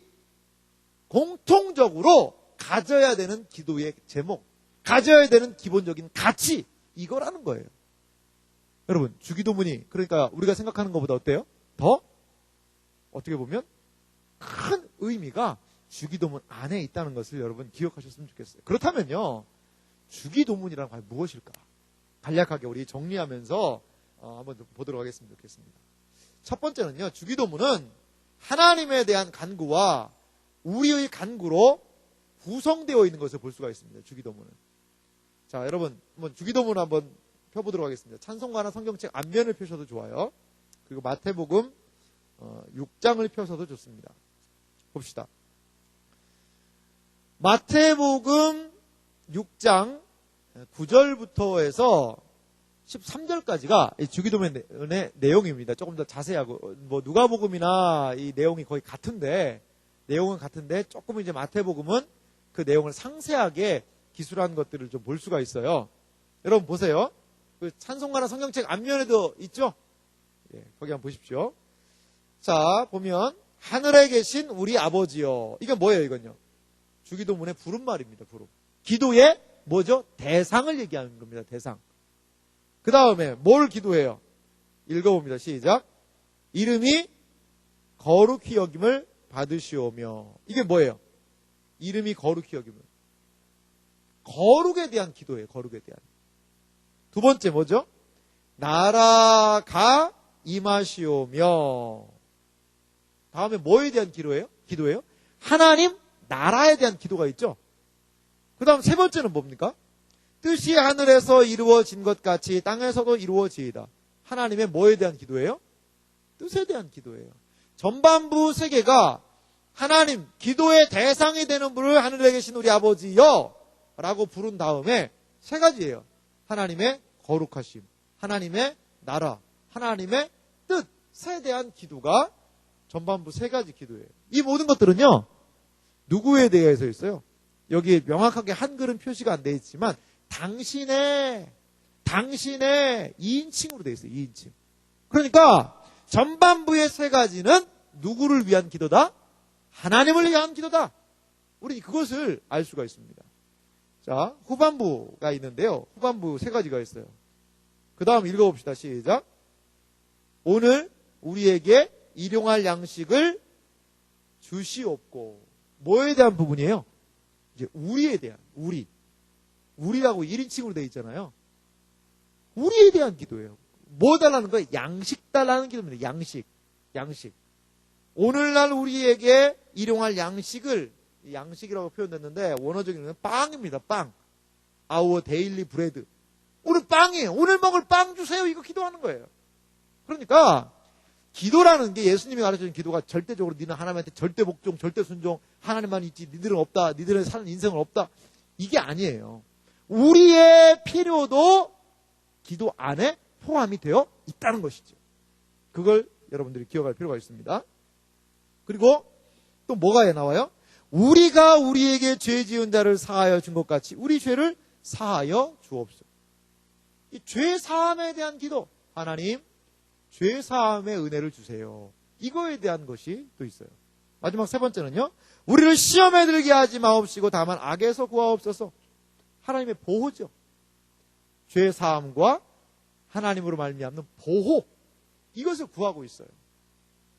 공통적으로 가져야 되는 기도의 제목, 가져야 되는 기본적인 가치, 이거라는 거예요. 여러분 주기도문이, 그러니까 우리가 생각하는 것보다 어때요? 더 어떻게 보면 큰 의미가 주기도문 안에 있다는 것을 여러분 기억하셨으면 좋겠어요. 그렇다면요, 주기도문이란 과연 무엇일까? 간략하게 우리 정리하면서 한번 보도록 하겠습니다. 첫 번째는요, 주기도문은 하나님에 대한 간구와 우리의 간구로 구성되어 있는 것을 볼 수가 있습니다. 주기도문은. 자, 여러분 한번 주기도문 한번 펴보도록 하겠습니다. 찬송가나 성경책 앞면을 펴셔도 좋아요. 그리고 마태복음 6장을 펴서도 좋습니다. 봅시다. 마태복음 6장 9절부터 해서 13절까지가 주기도문의 내용입니다. 조금 더 자세하고, 뭐 누가복음이나 이 내용이 거의 같은데, 내용은 같은데 조금 이제 마태복음은 그 내용을 상세하게 기술한 것들을 좀 볼 수가 있어요. 여러분 보세요. 그 찬송가나 성경책 앞면에도 있죠? 예, 거기 한번 보십시오. 자, 보면 하늘에 계신 우리 아버지요. 이게 뭐예요, 이건요? 주기도문의 부름말입니다. 부름. 기도의 뭐죠? 대상을 얘기하는 겁니다. 대상. 그 다음에 뭘 기도해요? 읽어봅니다. 시작. 이름이 거룩히 여김을 받으시오며. 이게 뭐예요? 이름이 거룩히 여김을. 거룩에 대한 기도예요. 거룩에 대한. 두 번째 뭐죠? 나라가 임하시오며. 다음에 뭐에 대한 기도예요? 하나님 나라에 대한 기도가 있죠. 그 다음 세 번째는 뭡니까? 뜻이 하늘에서 이루어진 것 같이 땅에서도 이루어지이다. 하나님의 뭐에 대한 기도예요? 뜻에 대한 기도예요. 전반부 세 개가 하나님, 기도의 대상이 되는 분을 하늘에 계신 우리 아버지여 라고 부른 다음에 세 가지예요. 하나님의 거룩하심, 하나님의 나라, 하나님의 뜻에 대한 기도가 전반부 세 가지 기도예요. 이 모든 것들은요, 누구에 대해서 있어요? 여기 명확하게 한글은 표시가 안 되어 있지만 당신의 2인칭으로 되어 있어요. 2인칭. 그러니까 전반부의 세 가지는 누구를 위한 기도다? 하나님을 위한 기도다. 우리 그것을 알 수가 있습니다. 자, 후반부가 있는데요. 후반부 세 가지가 있어요. 그 다음 읽어봅시다. 시작. 오늘 우리에게 일용할 양식을 주시옵고. 뭐에 대한 부분이에요? 이제 우리에 대한, 우리라고 1인칭으로 되어 있잖아요. 우리에 대한 기도예요. 뭐 달라는 거예요? 양식 달라는 기도입니다. 양식. 오늘날 우리에게 일용할 양식을, 양식이라고 표현됐는데 원어적인 의미는 빵입니다. 빵. Our daily bread. 오늘 빵이에요. 오늘 먹을 빵 주세요. 이거 기도하는 거예요. 그러니까 기도라는 게 예수님이 가르쳐준 기도가 절대적으로 니는 하나님한테 절대 복종, 절대 순종, 하나님만 있지 니들은 없다. 니들은 사는 인생은 없다. 이게 아니에요. 우리의 필요도 기도 안에 포함이 되어 있다는 것이죠. 그걸 여러분들이 기억할 필요가 있습니다. 그리고 또 뭐가 나와요? 우리가 우리에게 죄 지은 자를 사하여 준 것 같이 우리 죄를 사하여 주옵소서. 이 죄 사함에 대한 기도. 하나님, 죄 사함의 은혜를 주세요. 이거에 대한 것이 또 있어요. 마지막 세 번째는요. 우리를 시험에 들게 하지 마옵시고 다만 악에서 구하옵소서. 하나님의 보호죠. 죄 사함과 하나님으로 말미암는 보호. 이것을 구하고 있어요.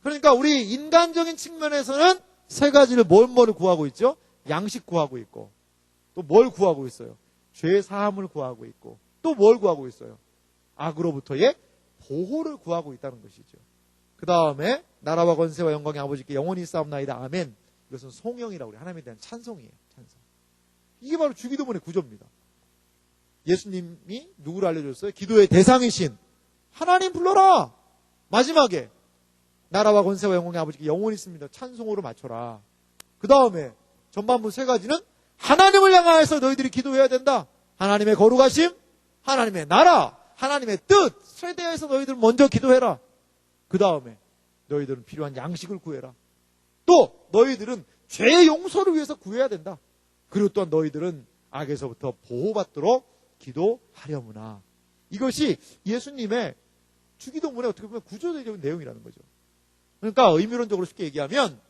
그러니까 우리 인간적인 측면에서는 세 가지를 뭐를 구하고 있죠? 양식 구하고 있고 또 뭘 구하고 있어요? 죄 사함을 구하고 있고 또 뭘 구하고 있어요? 악으로부터의 보호를 구하고 있다는 것이죠. 그 다음에 나라와 권세와 영광의 아버지께 영원히 싸움나이다. 아멘. 이것은 송영이라고 우리 하나님에 대한 찬송이에요. 찬송. 이게 바로 주기도문의 구조입니다. 예수님이 누구를 알려줬어요? 기도의 대상이신 하나님 불러라. 마지막에 나라와 권세와 영광의 아버지께 영원히 있습니다. 찬송으로 맞춰라. 그 다음에 전반부 세 가지는 하나님을 향하여서 너희들이 기도해야 된다. 하나님의 거룩하심, 하나님의 나라, 하나님의 뜻에 대해서 너희들은 먼저 기도해라. 그 다음에 너희들은 필요한 양식을 구해라. 또 너희들은 죄 용서를 위해서 구해야 된다. 그리고 또한 너희들은 악에서부터 보호받도록 기도하려무나. 이것이 예수님의 주기도문의 어떻게 보면 구조적인 내용이라는 거죠. 그러니까 의미론적으로 쉽게 얘기하면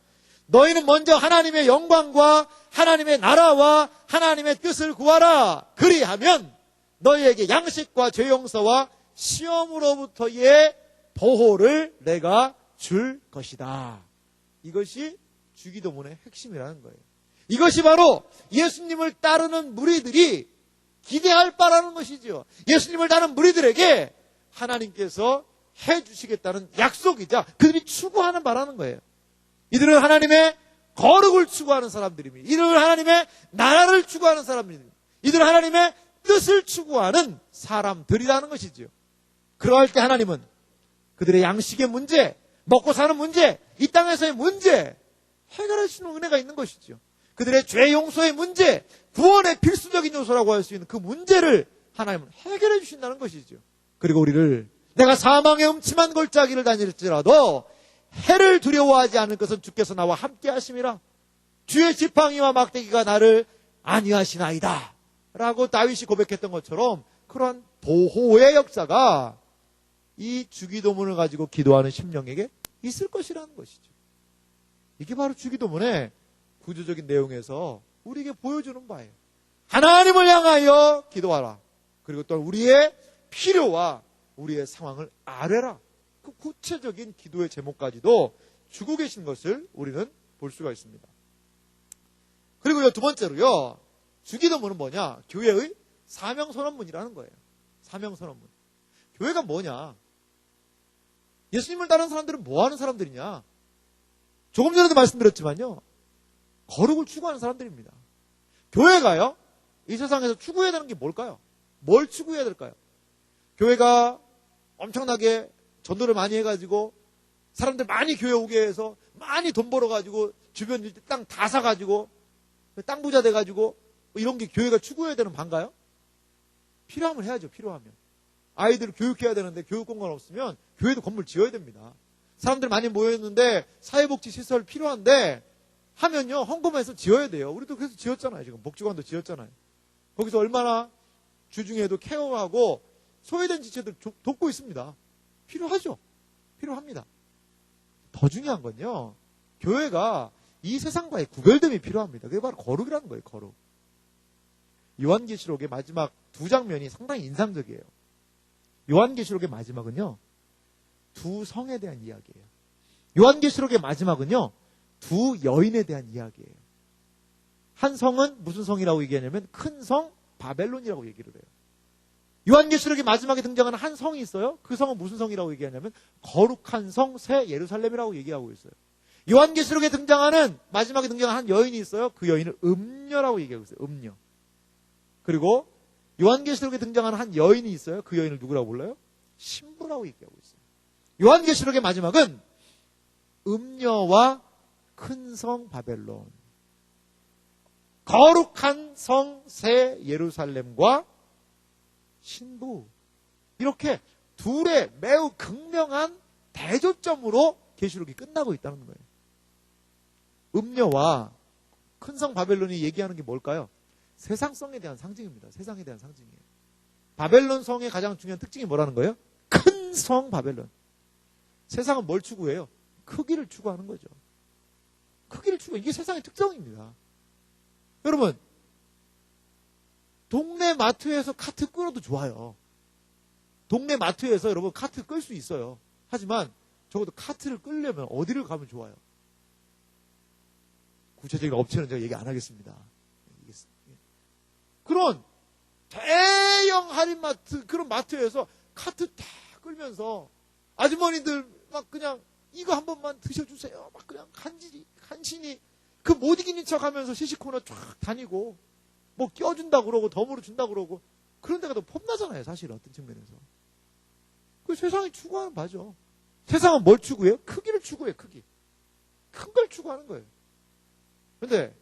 너희는 먼저 하나님의 영광과 하나님의 나라와 하나님의 뜻을 구하라. 그리하면 너희에게 양식과 죄 용서와 시험으로부터의 보호를 내가 줄 것이다. 이것이 주기도문의 핵심이라는 거예요. 이것이 바로 예수님을 따르는 무리들이 기대할 바라는 것이죠. 예수님을 따르는 무리들에게 하나님께서 해주시겠다는 약속이자 그들이 추구하는 바라는 거예요. 이들은 하나님의 거룩을 추구하는 사람들입니다. 이들은 하나님의 나라를 추구하는 사람들입니다. 이들은 하나님의 뜻을 추구하는 사람들이라는 것이죠. 그러할 때 하나님은 그들의 양식의 문제, 먹고 사는 문제, 이 땅에서의 문제 해결할 수 있는 은혜가 있는 것이죠. 그들의 죄 용서의 문제, 구원의 필수적인 요소라고 할 수 있는 그 문제를 하나님은 해결해 주신다는 것이죠. 그리고 우리를 내가 사망의 음침한 골짜기를 다닐지라도 해를 두려워하지 않을 것은 주께서 나와 함께 하심이라. 주의 지팡이와 막대기가 나를 안위하시나이다 라고 다윗이 고백했던 것처럼 그러한 보호의 역사가 이 주기도문을 가지고 기도하는 심령에게 있을 것이라는 것이죠. 이게 바로 주기도문의 구조적인 내용에서 우리에게 보여주는 바예요. 하나님을 향하여 기도하라. 그리고 또 우리의 필요와 우리의 상황을 아뢰라. 그 구체적인 기도의 제목까지도 주고 계신 것을 우리는 볼 수가 있습니다. 그리고요, 두 번째로요, 주기도문은 뭐냐? 교회의 사명선언문이라는 거예요. 사명선언문. 교회가 뭐냐? 예수님을 따르는 사람들은 뭐 하는 사람들이냐? 조금 전에도 말씀드렸지만요, 거룩을 추구하는 사람들입니다. 교회가요, 이 세상에서 추구해야 되는 게 뭘까요? 뭘 추구해야 될까요? 교회가 엄청나게 전도를 많이 해가지고 사람들 많이 교회 오게 해서 많이 돈 벌어가지고 주변 땅 다 사가지고 땅 부자 돼가지고 이런 게 교회가 추구해야 되는 반가요? 필요하면 해야죠. 필요하면. 아이들을 교육해야 되는데 교육 공간 없으면 교회도 건물 지어야 됩니다. 사람들 많이 모여있는데 사회복지 시설 필요한데 하면요, 헌금해서 지어야 돼요. 우리도 그래서 지었잖아요. 지금 복지관도 지었잖아요. 거기서 얼마나 주중에도 케어하고 소외된 지체들 돕고 있습니다. 필요하죠. 필요합니다. 더 중요한 건요, 교회가 이 세상과의 구별됨이 필요합니다. 그게 바로 거룩이라는 거예요. 거룩. 요한계시록의 마지막 두 장면이 상당히 인상적이에요. 요한계시록의 마지막은요, 두 성에 대한 이야기예요. 요한계시록의 마지막은요, 두 여인에 대한 이야기예요. 한 성은 무슨 성이라고 얘기하냐면 큰 성 바벨론이라고 얘기를 해요. 요한계시록의 마지막에 등장하는 한 성이 있어요. 그 성은 무슨 성이라고 얘기하냐면 거룩한 성 새 예루살렘이라고 얘기하고 있어요. 요한계시록에 등장하는 마지막에 등장하는 한 여인이 있어요. 그 여인을 음녀라고 얘기하고 있어요. 음녀. 그리고 요한계시록에 등장하는 한 여인이 있어요. 그 여인을 누구라고 불러요? 신부라고 얘기하고 있어요. 요한계시록의 마지막은 음녀와 큰 성 바벨론, 거룩한 성 새 예루살렘과 신부, 이렇게 둘의 매우 극명한 대조점으로 계시록이 끝나고 있다는 거예요. 음녀와 큰 성 바벨론이 얘기하는 게 뭘까요? 세상성에 대한 상징입니다. 세상에 대한 상징이에요. 바벨론 성의 가장 중요한 특징이 뭐라는 거예요? 큰 성 바벨론. 세상은 뭘 추구해요? 크기를 추구하는 거죠. 크기를 추구해. 이게 세상의 특성입니다. 여러분, 동네 마트에서 카트 끌어도 좋아요. 동네 마트에서 여러분 카트 끌 수 있어요. 하지만 적어도 카트를 끌려면 어디를 가면 좋아요? 구체적인 업체는 제가 얘기 안 하겠습니다. 그런 대형 할인마트, 그런 마트에서 카트 다 끌면서 아주머니들 막 그냥 이거 한 번만 드셔주세요. 막 그냥 간신히 그 못 이기는 척 하면서 시시코너 쫙 다니고 뭐 껴준다 그러고 덤으로 준다 그러고 그런 데가 더 폼나잖아요. 사실 어떤 측면에서. 그 세상이 추구하는 바죠. 세상은 뭘 추구해요? 크기를 추구해요. 크기. 큰 걸 추구하는 거예요. 그런데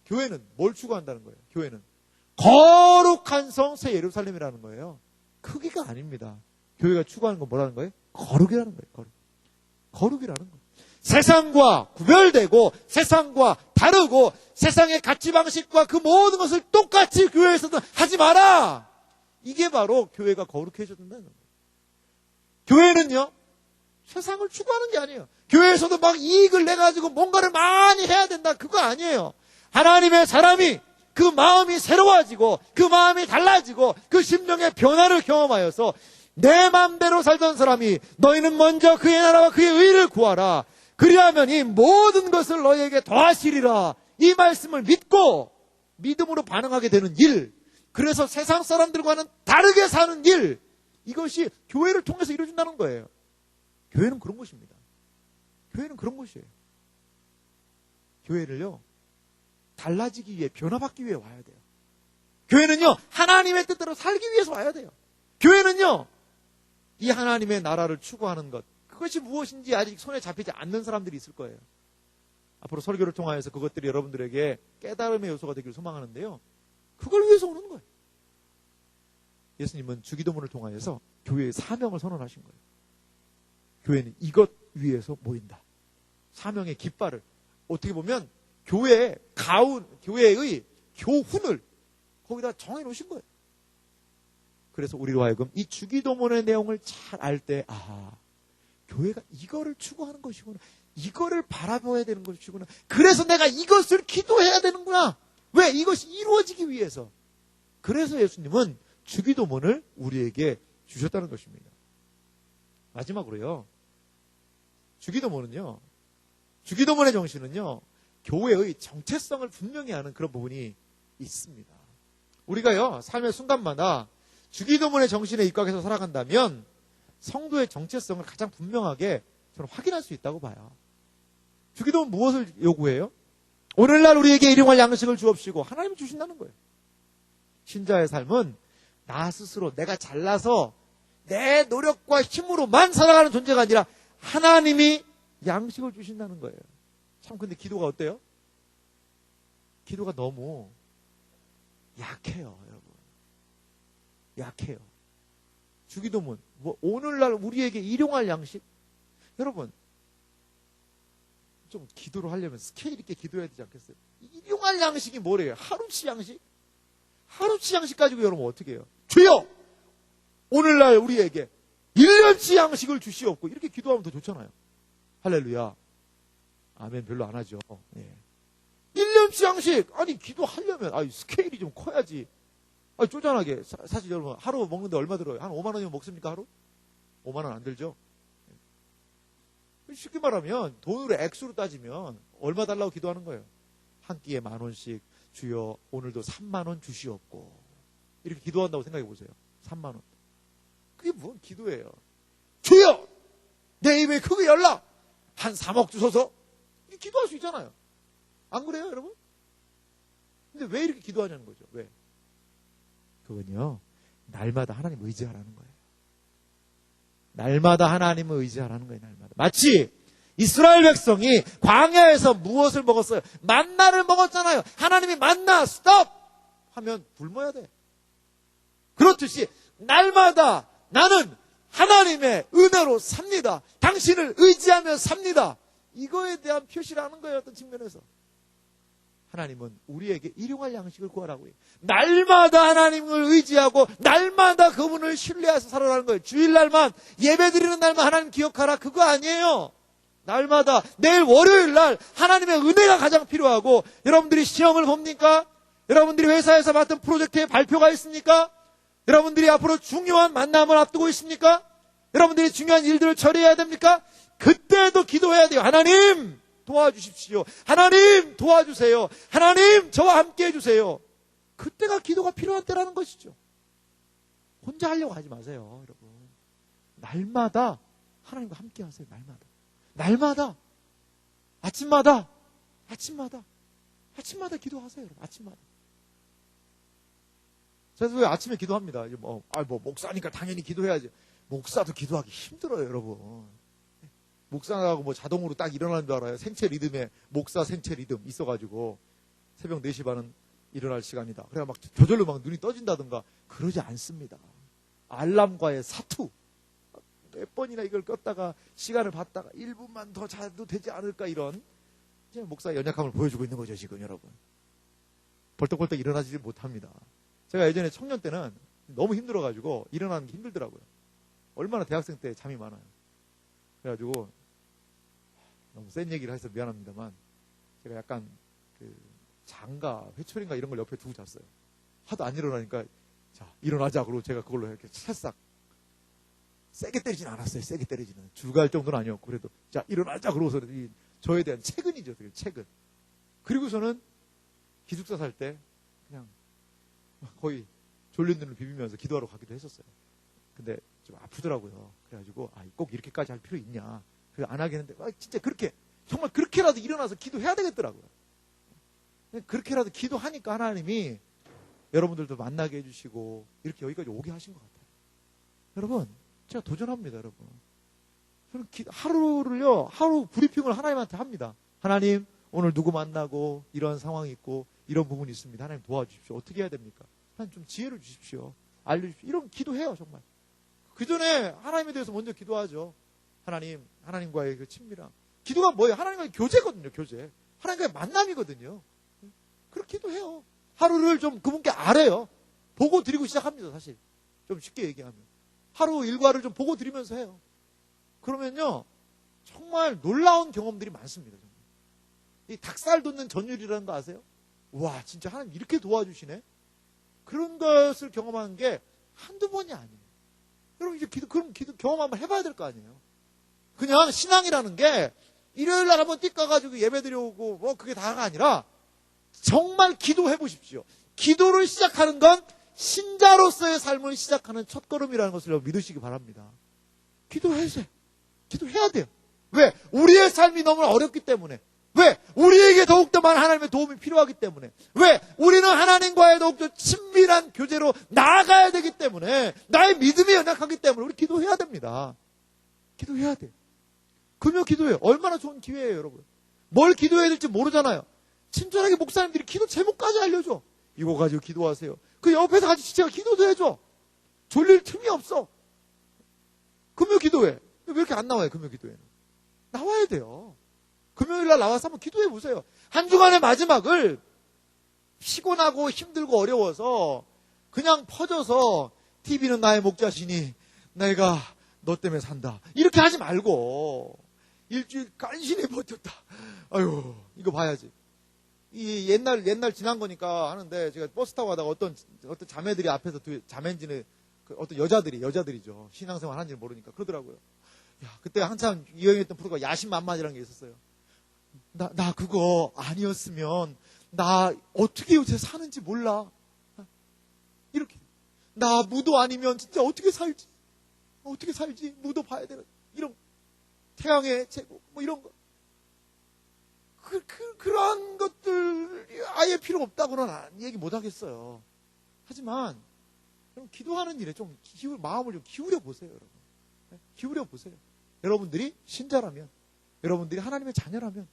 교회는 뭘 추구한다는 거예요? 교회는 거룩한 성 새 예루살렘이라는 거예요. 크기가 아닙니다. 교회가 추구하는 건 뭐라는 거예요? 거룩이라는 거예요. 거룩. 거룩이라는 거예요. 세상과 구별되고 세상과 다르고 세상의 가치 방식과 그 모든 것을 똑같이 교회에서도 하지 마라. 이게 바로 교회가 거룩해져야 된다는 거예요. 교회는요, 세상을 추구하는 게 아니에요. 교회에서도 막 이익을 내가지고 뭔가를 많이 해야 된다. 그거 아니에요. 하나님의 사람이 그 마음이 새로워지고 그 마음이 달라지고 그 심령의 변화를 경험하여서 내 마음대로 살던 사람이 너희는 먼저 그의 나라와 그의 의를 구하라. 그리하면 이 모든 것을 너희에게 더하시리라. 이 말씀을 믿고 믿음으로 반응하게 되는 일, 그래서 세상 사람들과는 다르게 사는 일, 이것이 교회를 통해서 이루어진다는 거예요. 교회는 그런 곳입니다. 교회는 그런 곳이에요. 교회를요, 달라지기 위해, 변화받기 위해 와야 돼요. 교회는요, 하나님의 뜻대로 살기 위해서 와야 돼요. 교회는요, 이 하나님의 나라를 추구하는 것, 그것이 무엇인지 아직 손에 잡히지 않는 사람들이 있을 거예요. 앞으로 설교를 통하여서 그것들이 여러분들에게 깨달음의 요소가 되기를 소망하는데요, 그걸 위해서 오는 거예요. 예수님은 주기도문을 통하여서 교회의 사명을 선언하신 거예요. 교회는 이것 위해서 모인다. 사명의 깃발을, 어떻게 보면 교회의 교훈을 거기다 정해놓으신 거예요. 그래서 우리로 하여금 이 주기도문의 내용을 잘 알 때, 교회가 이거를 추구하는 것이구나, 이거를 바라봐야 되는 것이구나, 그래서 내가 이것을 기도해야 되는구나. 왜? 이것이 이루어지기 위해서. 그래서 예수님은 주기도문을 우리에게 주셨다는 것입니다. 마지막으로요, 주기도문의 정신은요, 교회의 정체성을 분명히 하는 그런 부분이 있습니다. 우리가요, 삶의 순간마다 주기도문의 정신에 입각해서 살아간다면 성도의 정체성을 가장 분명하게 저는 확인할 수 있다고 봐요. 주기도문 무엇을 요구해요? 오늘날 우리에게 일용할 양식을 주옵시고, 하나님이 주신다는 거예요. 신자의 삶은 나 스스로 내가 잘나서 내 노력과 힘으로만 살아가는 존재가 아니라 하나님이 양식을 주신다는 거예요. 참, 근데 기도가 어때요? 기도가 너무 약해요, 여러분. 약해요. 주기도문, 오늘날 우리에게 일용할 양식? 여러분, 좀 기도를 하려면 스케일 있게 기도해야 되지 않겠어요? 일용할 양식이 뭐래요? 하루치 양식? 하루치 양식 가지고 여러분 어떻게 해요? 주여! 오늘날 우리에게 1년치 양식을 주시옵고, 이렇게 기도하면 더 좋잖아요. 할렐루야. 아멘 별로 안 하죠. 예. 1년치 양식! 아니, 기도하려면, 스케일이 좀 커야지. 쪼잔하게. 사실 여러분, 하루 먹는데 얼마 들어요? 한 5만 원이면 먹습니까, 하루? 5만 원 안 들죠? 쉽게 말하면, 돈으로 액수로 따지면, 얼마 달라고 기도하는 거예요? 한 끼에 10,000원씩, 주여, 오늘도 3만 원 주시옵고. 이렇게 기도한다고 생각해 보세요. 3만 원. 그게 뭔 기도예요? 주여! 내 입에 크게 열라! 한 3억 주소서? 이렇게 기도할 수 있잖아요. 안 그래요, 여러분? 근데 왜 이렇게 기도하냐는 거죠. 왜? 그건요, 날마다 하나님 의지하라는 거예요. 날마다 하나님을 의지하라는 거예요, 날마다. 마치 이스라엘 백성이 광야에서 무엇을 먹었어요? 만나를 먹었잖아요. 하나님이 만나, 스톱! 하면 굶어야 돼. 그렇듯이 날마다 나는 하나님의 은혜로 삽니다. 당신을 의지하며 삽니다. 이거에 대한 표시라는 거예요, 어떤 측면에서. 하나님은 우리에게 일용할 양식을 구하라고 해요. 날마다 하나님을 의지하고 날마다 그분을 신뢰해서 살아가는 거예요. 주일날만 예배드리는 날만 하나님 기억하라, 그거 아니에요. 날마다, 내일 월요일 날 하나님의 은혜가 가장 필요하고, 여러분들이 시험을 봅니까? 여러분들이 회사에서 맡은 프로젝트에 발표가 있습니까? 여러분들이 앞으로 중요한 만남을 앞두고 있습니까? 여러분들이 중요한 일들을 처리해야 됩니까? 그때도 기도해야 돼요. 하나님 도와주십시오. 하나님 도와주세요. 하나님 저와 함께 해주세요. 그때가 기도가 필요한 때라는 것이죠. 혼자 하려고 하지 마세요, 여러분. 날마다 하나님과 함께 하세요. 날마다 아침마다 기도하세요, 여러분. 아침마다. 그래서 왜 아침에 기도합니다. 목사니까 당연히 기도해야지. 목사도 기도하기 힘들어요, 여러분. 목사하고 자동으로 딱 일어나는 줄 알아요. 생체 리듬에, 목사 생체 리듬 있어가지고, 새벽 4시 반은 일어날 시간이다. 그래 저절로 눈이 떠진다든가, 그러지 않습니다. 알람과의 사투. 몇 번이나 이걸 껐다가, 시간을 봤다가, 1분만 더 자도 되지 않을까, 이런. 목사의 연약함을 보여주고 있는 거죠, 지금 여러분. 벌떡벌떡 일어나지 못합니다. 제가 예전에 청년 때는 너무 힘들어가지고 일어나는 게 힘들더라고요. 얼마나 대학생 때 잠이 많아요. 그래가지고 너무 센 얘기를 해서 미안합니다만, 제가 약간 장가, 회초리인가 이런 걸 옆에 두고 잤어요. 하도 안 일어나니까, 자, 일어나자. 그러고 제가 그걸로 이렇게 찰싹 세게 때리진 않았어요. 세게 때리지는. 줄갈 정도는 아니었고, 그래도, 자, 일어나자. 그러고서 저에 대한 체근이죠. 체근. 그리고서는 기숙사 살 때 그냥 거의 졸린 눈을 비비면서 기도하러 가기도 했었어요. 근데 좀 아프더라고요. 그래가지고, 꼭 이렇게까지 할 필요 있냐. 그래서 안 하겠는데, 진짜 그렇게, 정말 그렇게라도 일어나서 기도해야 되겠더라고요. 그렇게라도 기도하니까 하나님이 여러분들도 만나게 해주시고, 이렇게 여기까지 오게 하신 것 같아요. 여러분, 제가 도전합니다, 여러분. 저는 하루 브리핑을 하나님한테 합니다. 하나님, 오늘 누구 만나고, 이런 상황이 있고, 이런 부분이 있습니다. 하나님 도와주십시오. 어떻게 해야 됩니까? 하나님 좀 지혜를 주십시오. 알려주십시오. 이런 기도해요, 정말. 그 전에 하나님에 대해서 먼저 기도하죠. 하나님과의 그 친밀함. 기도가 뭐예요? 하나님과의 교제거든요, 교제. 하나님과의 만남이거든요. 그렇게 기도해요. 하루를 좀 그분께 아뢰요. 보고 드리고 시작합니다, 사실. 좀 쉽게 얘기하면. 하루 일과를 좀 보고 드리면서 해요. 그러면요, 정말 놀라운 경험들이 많습니다. 정말. 이 닭살 돋는 전율이라는 거 아세요? 와, 진짜 하나님 이렇게 도와주시네? 그런 것을 경험한 게 한두 번이 아니에요. 여러분, 이제 그럼 기도 경험 한번 해봐야 될 거 아니에요? 그냥 신앙이라는 게 일요일 날 한번 띡 가가지고 예배 드려오고 뭐 그게 다가 아니라 정말 기도해 보십시오. 기도를 시작하는 건 신자로서의 삶을 시작하는 첫걸음이라는 것을 믿으시기 바랍니다. 기도해주세요. 기도해야 돼요. 왜? 우리의 삶이 너무 어렵기 때문에. 왜? 우리에게 더욱더 많은 하나님의 도움이 필요하기 때문에. 왜? 우리는 하나님과의 더욱더 친밀한 교제로 나아가야 되기 때문에. 나의 믿음이 연약하기 때문에 우리 기도해야 됩니다. 기도해야 돼요. 금요 기도해요. 얼마나 좋은 기회예요, 여러분. 뭘 기도해야 될지 모르잖아요. 친절하게 목사님들이 기도 제목까지 알려줘. 이거 가지고 기도하세요. 그 옆에서 같이 제가 기도도 해줘. 졸릴 틈이 없어. 금요 기도회. 왜 이렇게 안 나와요, 금요 기도회는? 나와야 돼요. 금요일날 나와서 한번 기도해 보세요. 한 주간의 마지막을 피곤하고 힘들고 어려워서 그냥 퍼져서 TV는 나의 목자시니 내가 너 때문에 산다. 이렇게 하지 말고 일주일 간신히 버텼다. 아유, 이거 봐야지. 이 옛날 지난 거니까 하는데 제가 버스 타고 가다가 어떤 자매들이 앞에서 자매인지는 어떤 여자들이죠. 신앙생활 하는지는 모르니까 그러더라고요. 야, 그때 한참 유행했던 프로가 야심만만이라는 게 있었어요. 나 그거 아니었으면 나 어떻게 요새 사는지 몰라. 이렇게. 나 무도 아니면 진짜 어떻게 살지? 무도 봐야 되나? 이런 태양의 제국 뭐 이런 거. 그런 것들 아예 필요 없다고는 얘기 못 하겠어요. 하지만 기도하는 일에 좀 마음을 좀 기울여 보세요, 여러분. 기울여 보세요. 여러분들이 신자라면, 여러분들이 하나님의 자녀라면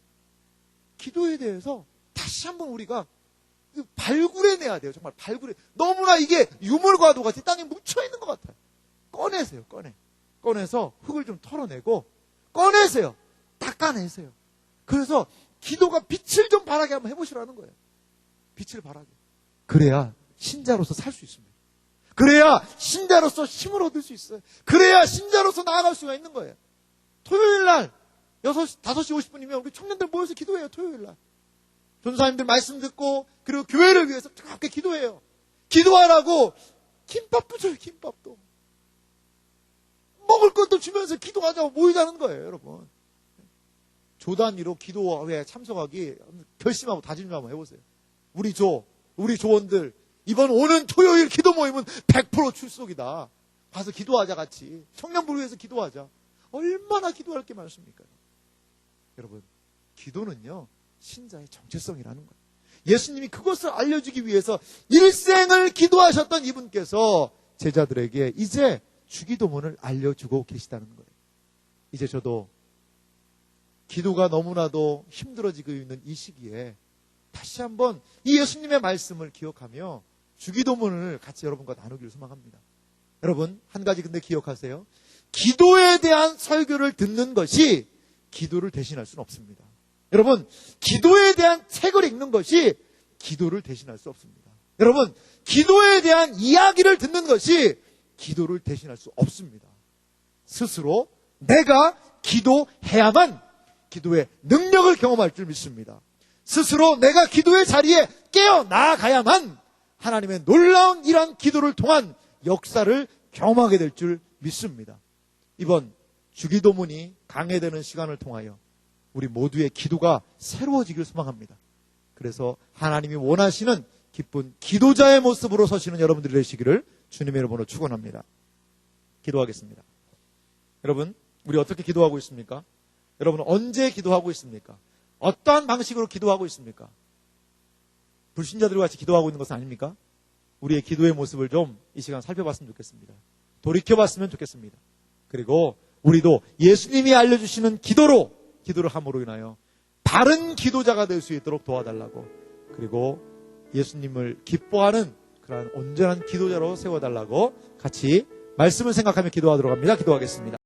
기도에 대해서 다시 한번 우리가 발굴해내야 돼요. 정말 너무나 이게 유물과도 같이 땅에 묻혀있는 것 같아요. 꺼내세요. 꺼내서 흙을 좀 털어내고 꺼내세요. 닦아내세요. 그래서 기도가 빛을 좀 발하게 한번 해보시라는 거예요. 빛을 발하게. 그래야 신자로서 살 수 있습니다. 그래야 신자로서 힘을 얻을 수 있어요. 그래야 신자로서 나아갈 수가 있는 거예요. 토요일 날 5시 50분이면 우리 청년들 모여서 기도해요. 토요일 날. 전사님들 말씀 듣고 그리고 교회를 위해서 뜨겁게 기도해요. 기도하라고 김밥도 줘요. 김밥도. 먹을 것도 주면서 기도하자고 모이자는 거예요, 여러분. 조단위로 기도회에 참석하기 결심하고 다짐 한번 해보세요. 우리 조원들 이번 오는 토요일 기도 모임은 100% 출석이다. 가서 기도하자 같이. 청년부를 위해서 기도하자. 얼마나 기도할 게 많습니까? 여러분, 기도는요 신자의 정체성이라는 거예요. 예수님이 그것을 알려주기 위해서 일생을 기도하셨던 이분께서 제자들에게 이제 주기도문을 알려주고 계시다는 거예요. 이제 저도 기도가 너무나도 힘들어지고 있는 이 시기에 다시 한번 이 예수님의 말씀을 기억하며 주기도문을 같이 여러분과 나누기를 소망합니다. 여러분, 한 가지 근데 기억하세요. 기도에 대한 설교를 듣는 것이 기도를 대신할 수는 없습니다. 여러분, 기도에 대한 책을 읽는 것이 기도를 대신할 수 없습니다. 여러분, 기도에 대한 이야기를 듣는 것이 기도를 대신할 수 없습니다. 스스로 내가 기도해야만 기도의 능력을 경험할 줄 믿습니다. 스스로 내가 기도의 자리에 깨어 나아가야만 하나님의 놀라운 이러한 기도를 통한 역사를 경험하게 될 줄 믿습니다. 이번 주기도문이 강해되는 시간을 통하여 우리 모두의 기도가 새로워지길 소망합니다. 그래서 하나님이 원하시는 기쁜 기도자의 모습으로 서시는 여러분들이 되시기를 주님의 이름으로 축원합니다. 기도하겠습니다. 여러분, 우리 어떻게 기도하고 있습니까? 여러분, 언제 기도하고 있습니까? 어떠한 방식으로 기도하고 있습니까? 불신자들과 같이 기도하고 있는 것은 아닙니까? 우리의 기도의 모습을 좀 이 시간 살펴봤으면 좋겠습니다. 돌이켜봤으면 좋겠습니다. 그리고 우리도 예수님이 알려주시는 기도를 함으로 인하여 바른 기도자가 될 수 있도록 도와달라고, 그리고 예수님을 기뻐하는 그러한 온전한 기도자로 세워달라고 같이 말씀을 생각하며 기도하도록 합니다. 기도하겠습니다.